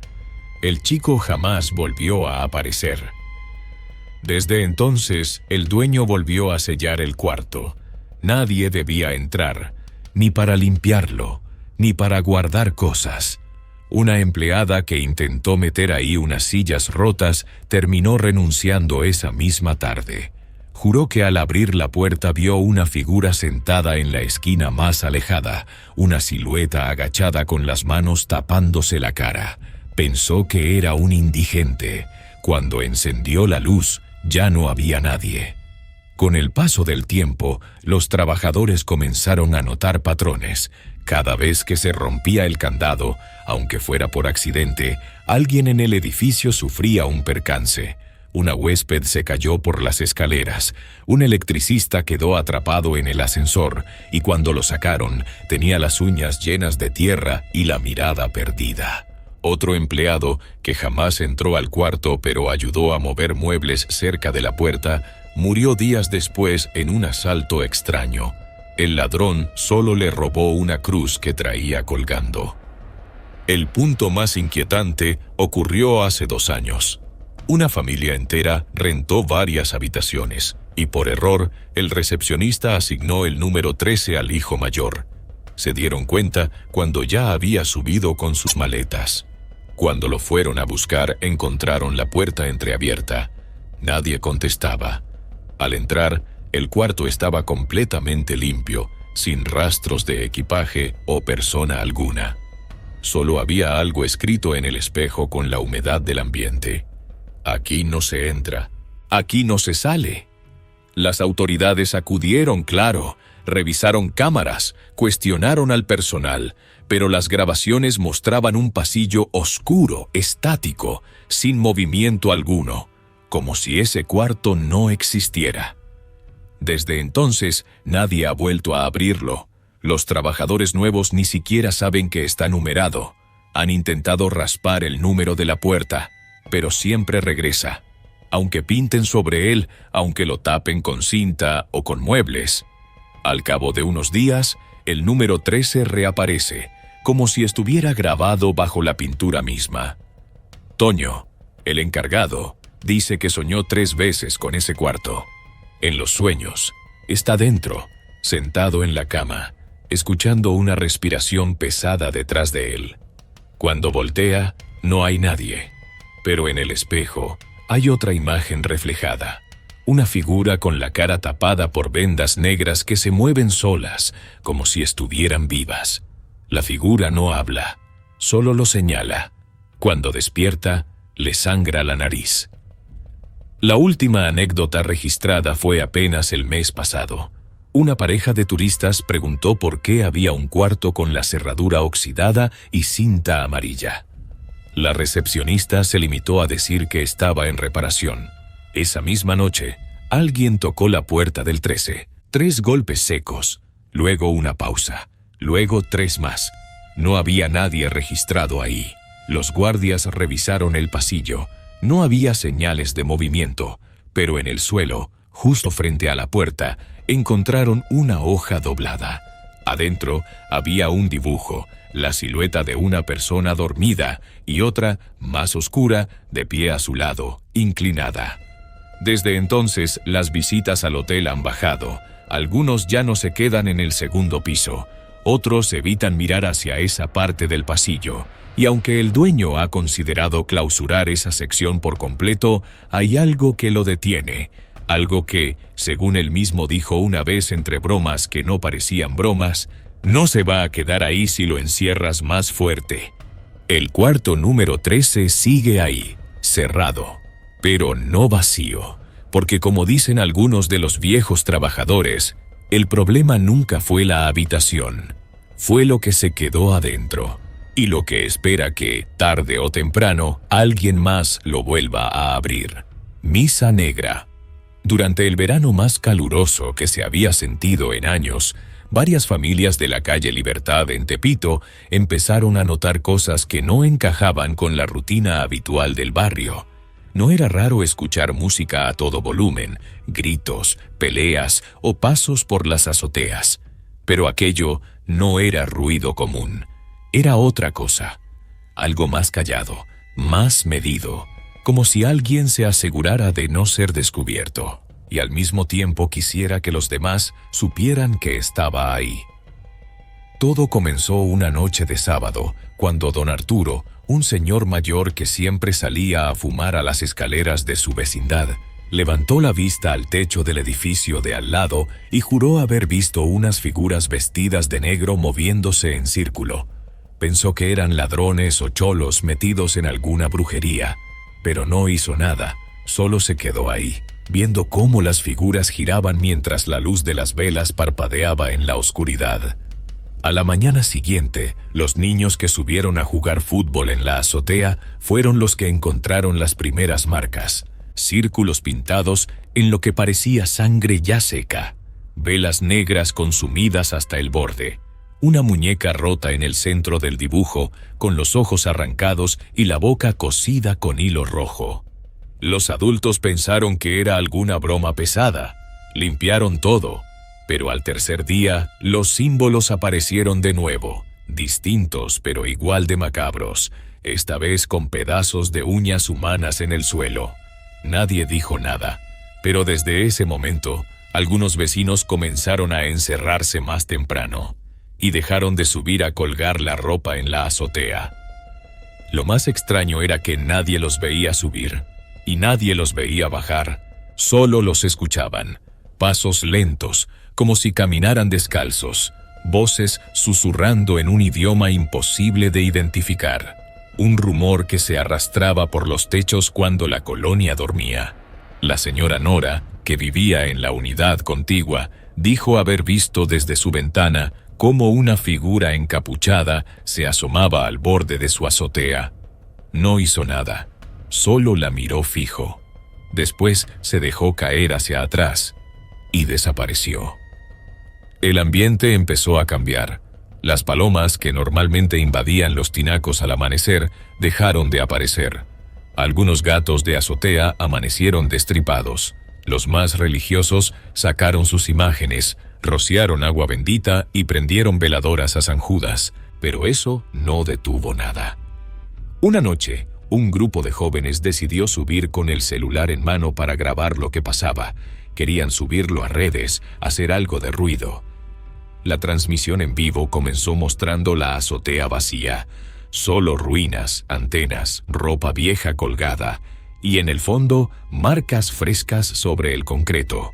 El chico jamás volvió a aparecer. Desde entonces, el dueño volvió a sellar el cuarto. Nadie debía entrar, ni para limpiarlo, ni para guardar cosas. Una empleada que intentó meter ahí unas sillas rotas terminó renunciando esa misma tarde. Juró que al abrir la puerta vio una figura sentada en la esquina más alejada, una silueta agachada con las manos tapándose la cara. Pensó que era un indigente. Cuando encendió la luz, ya no había nadie. Con el paso del tiempo, los trabajadores comenzaron a notar patrones. Cada vez que se rompía el candado, aunque fuera por accidente, alguien en el edificio sufría un percance. Una huésped se cayó por las escaleras, un electricista quedó atrapado en el ascensor y cuando lo sacaron, tenía las uñas llenas de tierra y la mirada perdida. Otro empleado, que jamás entró al cuarto pero ayudó a mover muebles cerca de la puerta, murió días después en un asalto extraño. El ladrón solo le robó una cruz que traía colgando. El punto más inquietante ocurrió hace 2 años. Una familia entera rentó varias habitaciones y por error el recepcionista asignó el número 13 al hijo mayor. Se dieron cuenta cuando ya había subido con sus maletas. Cuando lo fueron a buscar encontraron la puerta entreabierta. Nadie contestaba. Al entrar, el cuarto estaba completamente limpio, sin rastros de equipaje o persona alguna. Solo había algo escrito en el espejo con la humedad del ambiente. Aquí no se entra, aquí no se sale. Las autoridades acudieron, claro, revisaron cámaras, cuestionaron al personal, pero las grabaciones mostraban un pasillo oscuro, estático, sin movimiento alguno, como si ese cuarto no existiera. Desde entonces, nadie ha vuelto a abrirlo. Los trabajadores nuevos ni siquiera saben que está numerado. Han intentado raspar el número de la puerta, pero siempre regresa. Aunque pinten sobre él, aunque lo tapen con cinta o con muebles. Al cabo de unos días, el número 13 reaparece, como si estuviera grabado bajo la pintura misma. Toño, el encargado, dice que soñó 3 veces con ese cuarto. En los sueños, está dentro, sentado en la cama, escuchando una respiración pesada detrás de él. Cuando voltea, no hay nadie, pero en el espejo hay otra imagen reflejada. Una figura con la cara tapada por vendas negras que se mueven solas, como si estuvieran vivas. La figura no habla, solo lo señala. Cuando despierta, le sangra la nariz. La última anécdota registrada fue apenas el mes pasado. Una pareja de turistas preguntó por qué había un cuarto con la cerradura oxidada y cinta amarilla. La recepcionista se limitó a decir que estaba en reparación. Esa misma noche, alguien tocó la puerta del 13. 3 golpes secos, luego una pausa, luego 3 más. No había nadie registrado ahí. Los guardias revisaron el pasillo. No había señales de movimiento, pero en el suelo, justo frente a la puerta, encontraron una hoja doblada. Adentro había un dibujo, la silueta de una persona dormida y otra, más oscura, de pie a su lado, inclinada. Desde entonces, las visitas al hotel han bajado. Algunos ya no se quedan en el segundo piso. Otros evitan mirar hacia esa parte del pasillo. Y aunque el dueño ha considerado clausurar esa sección por completo, hay algo que lo detiene. Algo que, según él mismo dijo una vez entre bromas que no parecían bromas, no se va a quedar ahí si lo encierras más fuerte. El cuarto número 13 sigue ahí, cerrado, pero no vacío, porque como dicen algunos de los viejos trabajadores, el problema nunca fue la habitación, fue lo que se quedó adentro, y lo que espera que, tarde o temprano, alguien más lo vuelva a abrir. Misa negra. Durante el verano más caluroso que se había sentido en años, varias familias de la calle Libertad en Tepito empezaron a notar cosas que no encajaban con la rutina habitual del barrio. No era raro escuchar música a todo volumen, gritos, peleas o pasos por las azoteas. Pero aquello no era ruido común. Era otra cosa. Algo más callado, más medido, como si alguien se asegurara de no ser descubierto, y al mismo tiempo quisiera que los demás supieran que estaba ahí. Todo comenzó una noche de sábado, cuando don Arturo, un señor mayor que siempre salía a fumar a las escaleras de su vecindad, levantó la vista al techo del edificio de al lado y juró haber visto unas figuras vestidas de negro moviéndose en círculo. Pensó que eran ladrones o cholos metidos en alguna brujería, pero no hizo nada, solo se quedó ahí, viendo cómo las figuras giraban mientras la luz de las velas parpadeaba en la oscuridad. A la mañana siguiente, los niños que subieron a jugar fútbol en la azotea fueron los que encontraron las primeras marcas, círculos pintados en lo que parecía sangre ya seca, velas negras consumidas hasta el borde, una muñeca rota en el centro del dibujo, con los ojos arrancados y la boca cosida con hilo rojo. Los adultos pensaron que era alguna broma pesada, limpiaron todo, pero al tercer día los símbolos aparecieron de nuevo, distintos pero igual de macabros, esta vez con pedazos de uñas humanas en el suelo. Nadie dijo nada, pero desde ese momento, algunos vecinos comenzaron a encerrarse más temprano y dejaron de subir a colgar la ropa en la azotea. Lo más extraño era que nadie los veía subir y nadie los veía bajar, solo los escuchaban, pasos lentos, como si caminaran descalzos, voces susurrando en un idioma imposible de identificar, un rumor que se arrastraba por los techos cuando la colonia dormía. La señora Nora, que vivía en la unidad contigua, dijo haber visto desde su ventana cómo una figura encapuchada se asomaba al borde de su azotea. No hizo nada, solo la miró fijo. Después se dejó caer hacia atrás y desapareció. El ambiente empezó a cambiar. Las palomas que normalmente invadían los tinacos al amanecer dejaron de aparecer. Algunos gatos de azotea amanecieron destripados. Los más religiosos sacaron sus imágenes, rociaron agua bendita y prendieron veladoras a San Judas, pero eso no detuvo nada. Una noche, un grupo de jóvenes decidió subir con el celular en mano para grabar lo que pasaba. Querían subirlo a redes, hacer algo de ruido. La transmisión en vivo comenzó mostrando la azotea vacía, solo ruinas, antenas, ropa vieja colgada, y en el fondo, marcas frescas sobre el concreto.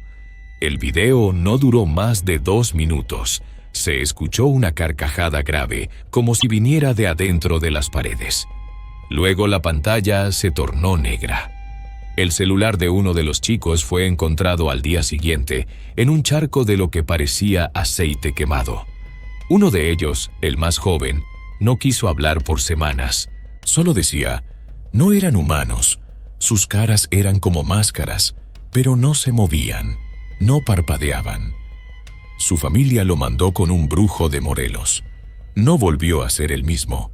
El video no duró más de 2 minutos. Se escuchó una carcajada grave, como si viniera de adentro de las paredes. Luego la pantalla se tornó negra. El celular de uno de los chicos fue encontrado al día siguiente en un charco de lo que parecía aceite quemado. Uno de ellos, el más joven, no quiso hablar por semanas. Solo decía, no eran humanos. Sus caras eran como máscaras, pero no se movían, no parpadeaban. Su familia lo mandó con un brujo de Morelos. No volvió a ser el mismo.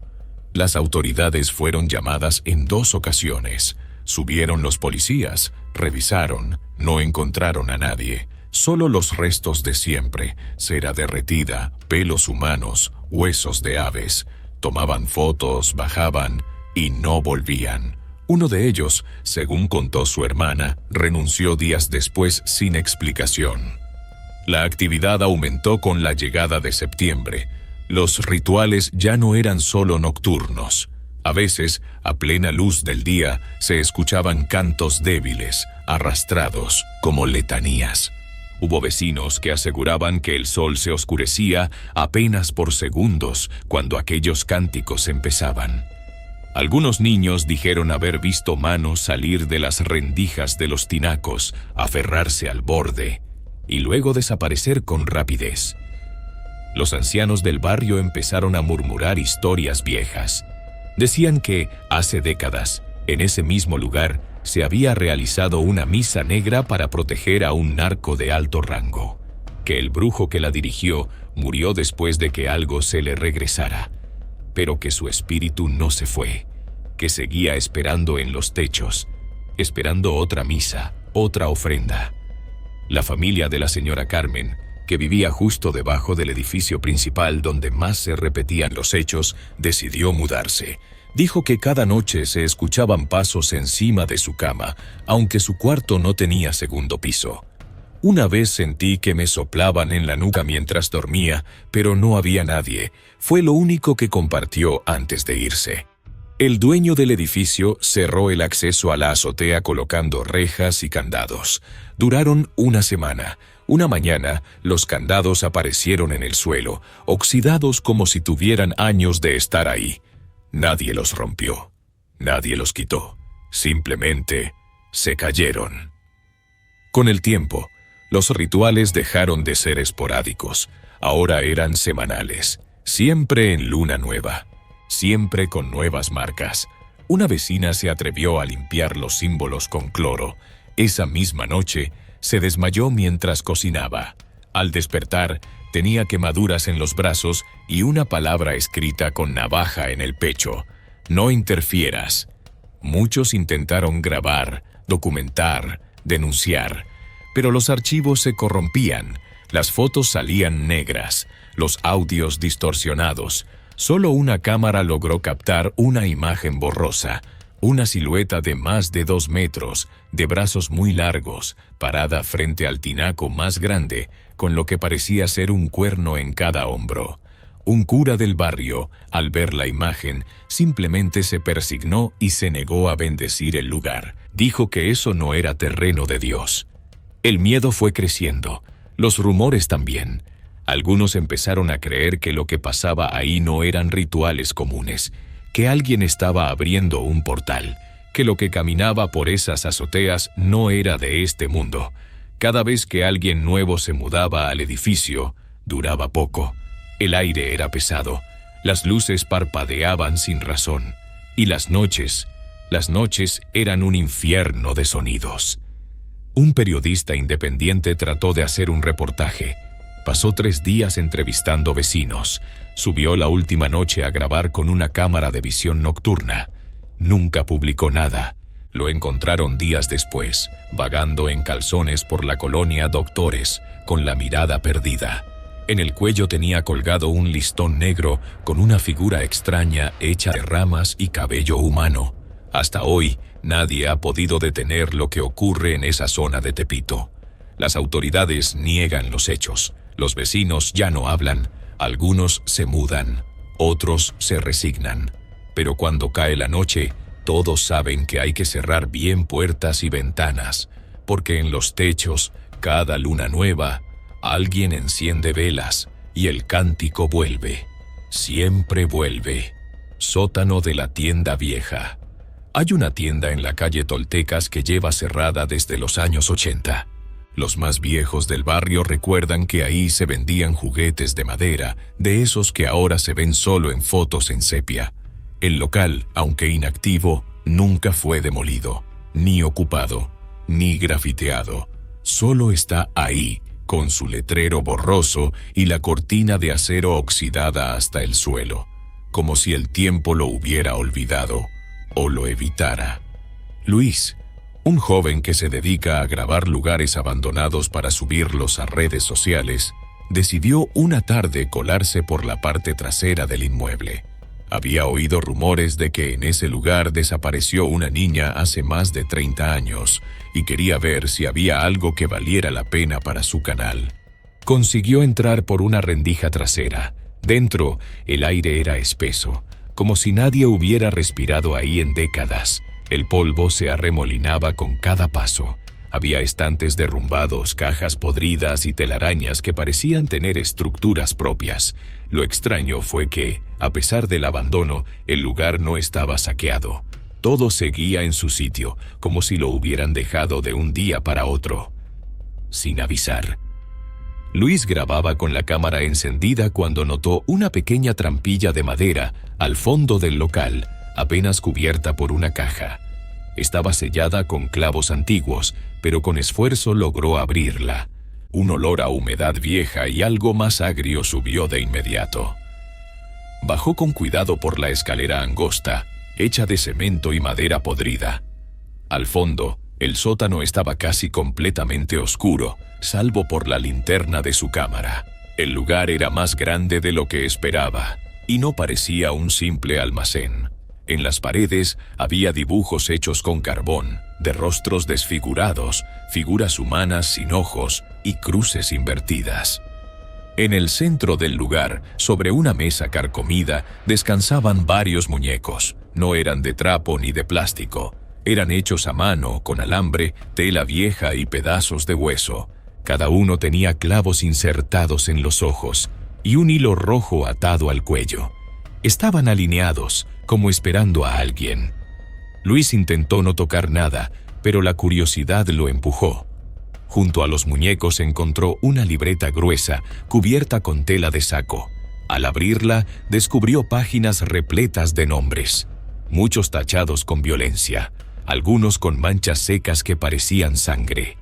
Las autoridades fueron llamadas en 2 ocasiones. Subieron los policías, revisaron, no encontraron a nadie. Solo los restos de siempre, cera derretida, pelos humanos, huesos de aves. Tomaban fotos, bajaban y no volvían. Uno de ellos, según contó su hermana, renunció días después sin explicación. La actividad aumentó con la llegada de septiembre. Los rituales ya no eran solo nocturnos. A veces, a plena luz del día, se escuchaban cantos débiles, arrastrados, como letanías. Hubo vecinos que aseguraban que el sol se oscurecía apenas por segundos cuando aquellos cánticos empezaban. Algunos niños dijeron haber visto manos salir de las rendijas de los tinacos, aferrarse al borde y luego desaparecer con rapidez. Los ancianos del barrio empezaron a murmurar historias viejas. Decían que, hace décadas, en ese mismo lugar, se había realizado una misa negra para proteger a un narco de alto rango, que el brujo que la dirigió murió después de que algo se le regresara, pero que su espíritu no se fue, que seguía esperando en los techos, esperando otra misa, otra ofrenda. La familia de la señora Carmen, que vivía justo debajo del edificio principal donde más se repetían los hechos, decidió mudarse. Dijo que cada noche se escuchaban pasos encima de su cama, aunque su cuarto no tenía segundo piso. Una vez sentí que me soplaban en la nuca mientras dormía, pero no había nadie. Fue lo único que compartió antes de irse. El dueño del edificio cerró el acceso a la azotea colocando rejas y candados. Duraron una semana. Una mañana, los candados aparecieron en el suelo, oxidados como si tuvieran años de estar ahí. Nadie los rompió, nadie los quitó, simplemente se cayeron. Con el tiempo, los rituales dejaron de ser esporádicos, ahora eran semanales, siempre en luna nueva, siempre con nuevas marcas. Una vecina se atrevió a limpiar los símbolos con cloro. Esa misma noche, se desmayó mientras cocinaba. Al despertar, tenía quemaduras en los brazos y una palabra escrita con navaja en el pecho: no interfieras. Muchos intentaron grabar, documentar, denunciar, pero los archivos se corrompían, las fotos salían negras, los audios distorsionados. Solo una cámara logró captar una imagen borrosa, una silueta de más de 2 metros, de brazos muy largos, parada frente al tinaco más grande, con lo que parecía ser un cuerno en cada hombro. Un cura del barrio, al ver la imagen, simplemente se persignó y se negó a bendecir el lugar. Dijo que eso no era terreno de Dios. El miedo fue creciendo, los rumores también. Algunos empezaron a creer que lo que pasaba ahí no eran rituales comunes, que alguien estaba abriendo un portal, que lo que caminaba por esas azoteas no era de este mundo. Cada vez que alguien nuevo se mudaba al edificio, duraba poco. El aire era pesado, las luces parpadeaban sin razón, y las noches eran un infierno de sonidos. Un periodista independiente trató de hacer un reportaje. Pasó 3 días entrevistando vecinos. Subió la última noche a grabar con una cámara de visión nocturna. Nunca publicó nada. Lo encontraron días después, vagando en calzones por la colonia Doctores, con la mirada perdida. En el cuello tenía colgado un listón negro con una figura extraña hecha de ramas y cabello humano. Hasta hoy, nadie ha podido detener lo que ocurre en esa zona de Tepito. Las autoridades niegan los hechos. Los vecinos ya no hablan. Algunos se mudan, otros se resignan. Pero cuando cae la noche, todos saben que hay que cerrar bien puertas y ventanas, porque en los techos, cada luna nueva, alguien enciende velas y el cántico vuelve. Siempre vuelve. Sótano de la tienda vieja. Hay una tienda en la calle Toltecas que lleva cerrada desde los años 80. Los más viejos del barrio recuerdan que ahí se vendían juguetes de madera, de esos que ahora se ven solo en fotos en sepia. El local, aunque inactivo, nunca fue demolido, ni ocupado, ni grafiteado. Solo está ahí, con su letrero borroso y la cortina de acero oxidada hasta el suelo, como si el tiempo lo hubiera olvidado o lo evitara. Luis, un joven que se dedica a grabar lugares abandonados para subirlos a redes sociales, decidió una tarde colarse por la parte trasera del inmueble. Había oído rumores de que en ese lugar desapareció una niña hace más de 30 años y quería ver si había algo que valiera la pena para su canal. Consiguió entrar por una rendija trasera. Dentro, el aire era espeso, como si nadie hubiera respirado ahí en décadas. El polvo se arremolinaba con cada paso. Había estantes derrumbados, cajas podridas y telarañas que parecían tener estructuras propias. Lo extraño fue que, a pesar del abandono, el lugar no estaba saqueado. Todo seguía en su sitio, como si lo hubieran dejado de un día para otro, sin avisar. Luis grababa con la cámara encendida cuando notó una pequeña trampilla de madera al fondo del local, apenas cubierta por una caja. Estaba sellada con clavos antiguos, pero con esfuerzo logró abrirla. Un olor a humedad vieja y algo más agrio subió de inmediato. Bajó con cuidado por la escalera angosta, hecha de cemento y madera podrida. Al fondo, el sótano estaba casi completamente oscuro, salvo por la linterna de su cámara. El lugar era más grande de lo que esperaba, y no parecía un simple almacén. En las paredes había dibujos hechos con carbón, de rostros desfigurados, figuras humanas sin ojos y cruces invertidas. En el centro del lugar, sobre una mesa carcomida, descansaban varios muñecos. No eran de trapo ni de plástico. Eran hechos a mano, con alambre, tela vieja y pedazos de hueso. Cada uno tenía clavos insertados en los ojos y un hilo rojo atado al cuello. Estaban alineados, como esperando a alguien. Luis intentó no tocar nada, pero la curiosidad lo empujó. Junto a los muñecos encontró una libreta gruesa, cubierta con tela de saco. Al abrirla, descubrió páginas repletas de nombres, muchos tachados con violencia, algunos con manchas secas que parecían sangre.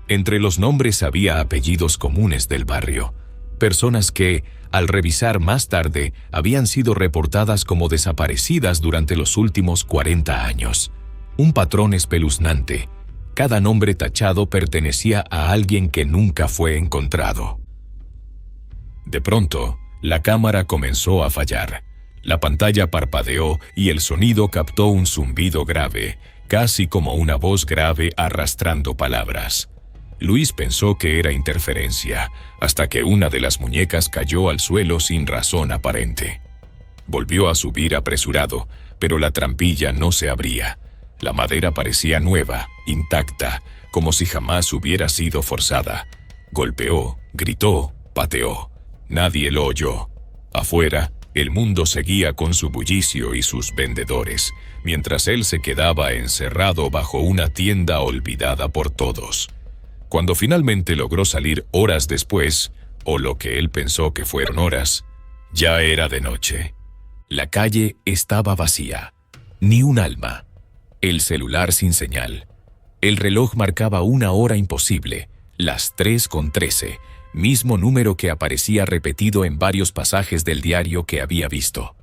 Entre los nombres había apellidos comunes del barrio, personas que, al revisar más tarde, habían sido reportadas como desaparecidas durante los últimos 40 años. Un patrón espeluznante. Cada nombre tachado pertenecía a alguien que nunca fue encontrado. De pronto, la cámara comenzó a fallar. La pantalla parpadeó y el sonido captó un zumbido grave, casi como una voz grave arrastrando palabras. Luis pensó que era interferencia, hasta que una de las muñecas cayó al suelo sin razón aparente. Volvió a subir apresurado, pero la trampilla no se abría. La madera parecía nueva, intacta, como si jamás hubiera sido forzada. Golpeó, gritó, pateó. Nadie lo oyó. Afuera, el mundo seguía con su bullicio y sus vendedores, mientras él se quedaba encerrado bajo una tienda olvidada por todos. Cuando finalmente logró salir horas después, o lo que él pensó que fueron horas, ya era de noche. La calle estaba vacía. Ni un alma. El celular sin señal. El reloj marcaba una hora imposible, las 3:13, mismo número que aparecía repetido en varios pasajes del diario que había visto.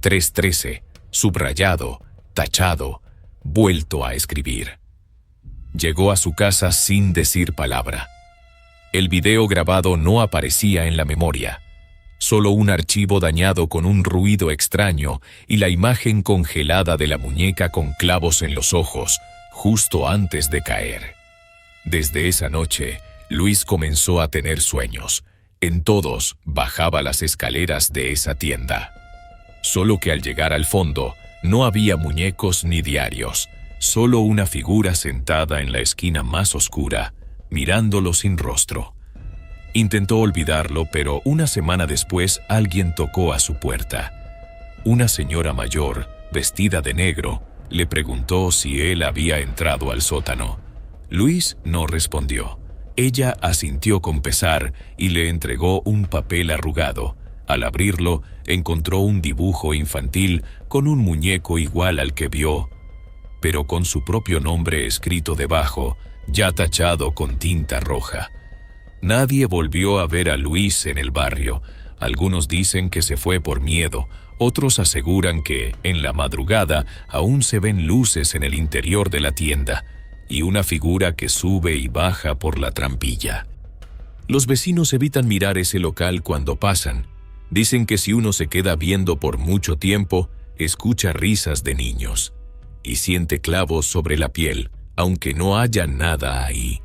3:13, subrayado, tachado, vuelto a escribir. Llegó a su casa sin decir palabra. El video grabado no aparecía en la memoria. Solo un archivo dañado con un ruido extraño y la imagen congelada de la muñeca con clavos en los ojos, justo antes de caer. Desde esa noche, Luis comenzó a tener sueños. En todos bajaba las escaleras de esa tienda. Solo que al llegar al fondo, no había muñecos ni diarios, solo una figura sentada en la esquina más oscura, mirándolo sin rostro. Intentó olvidarlo, pero una semana después alguien tocó a su puerta. Una señora mayor, vestida de negro, le preguntó si él había entrado al sótano. Luis no respondió. Ella asintió con pesar y le entregó un papel arrugado. Al abrirlo, encontró un dibujo infantil con un muñeco igual al que vio, pero con su propio nombre escrito debajo, ya tachado con tinta roja. Nadie volvió a ver a Luis en el barrio. Algunos dicen que se fue por miedo, otros aseguran que, en la madrugada, aún se ven luces en el interior de la tienda y una figura que sube y baja por la trampilla. Los vecinos evitan mirar ese local cuando pasan. Dicen que si uno se queda viendo por mucho tiempo, escucha risas de niños y siente clavos sobre la piel, aunque no haya nada ahí.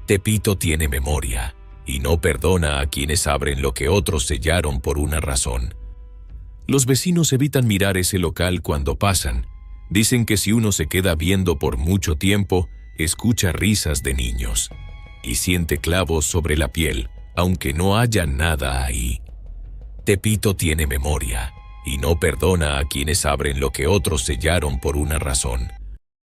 Tepito tiene memoria y no perdona a quienes abren lo que otros sellaron por una razón. Los vecinos evitan mirar ese local cuando pasan. Dicen que si uno se queda viendo por mucho tiempo, escucha risas de niños y siente clavos sobre la piel, aunque no haya nada ahí. Tepito tiene memoria y no perdona a quienes abren lo que otros sellaron por una razón.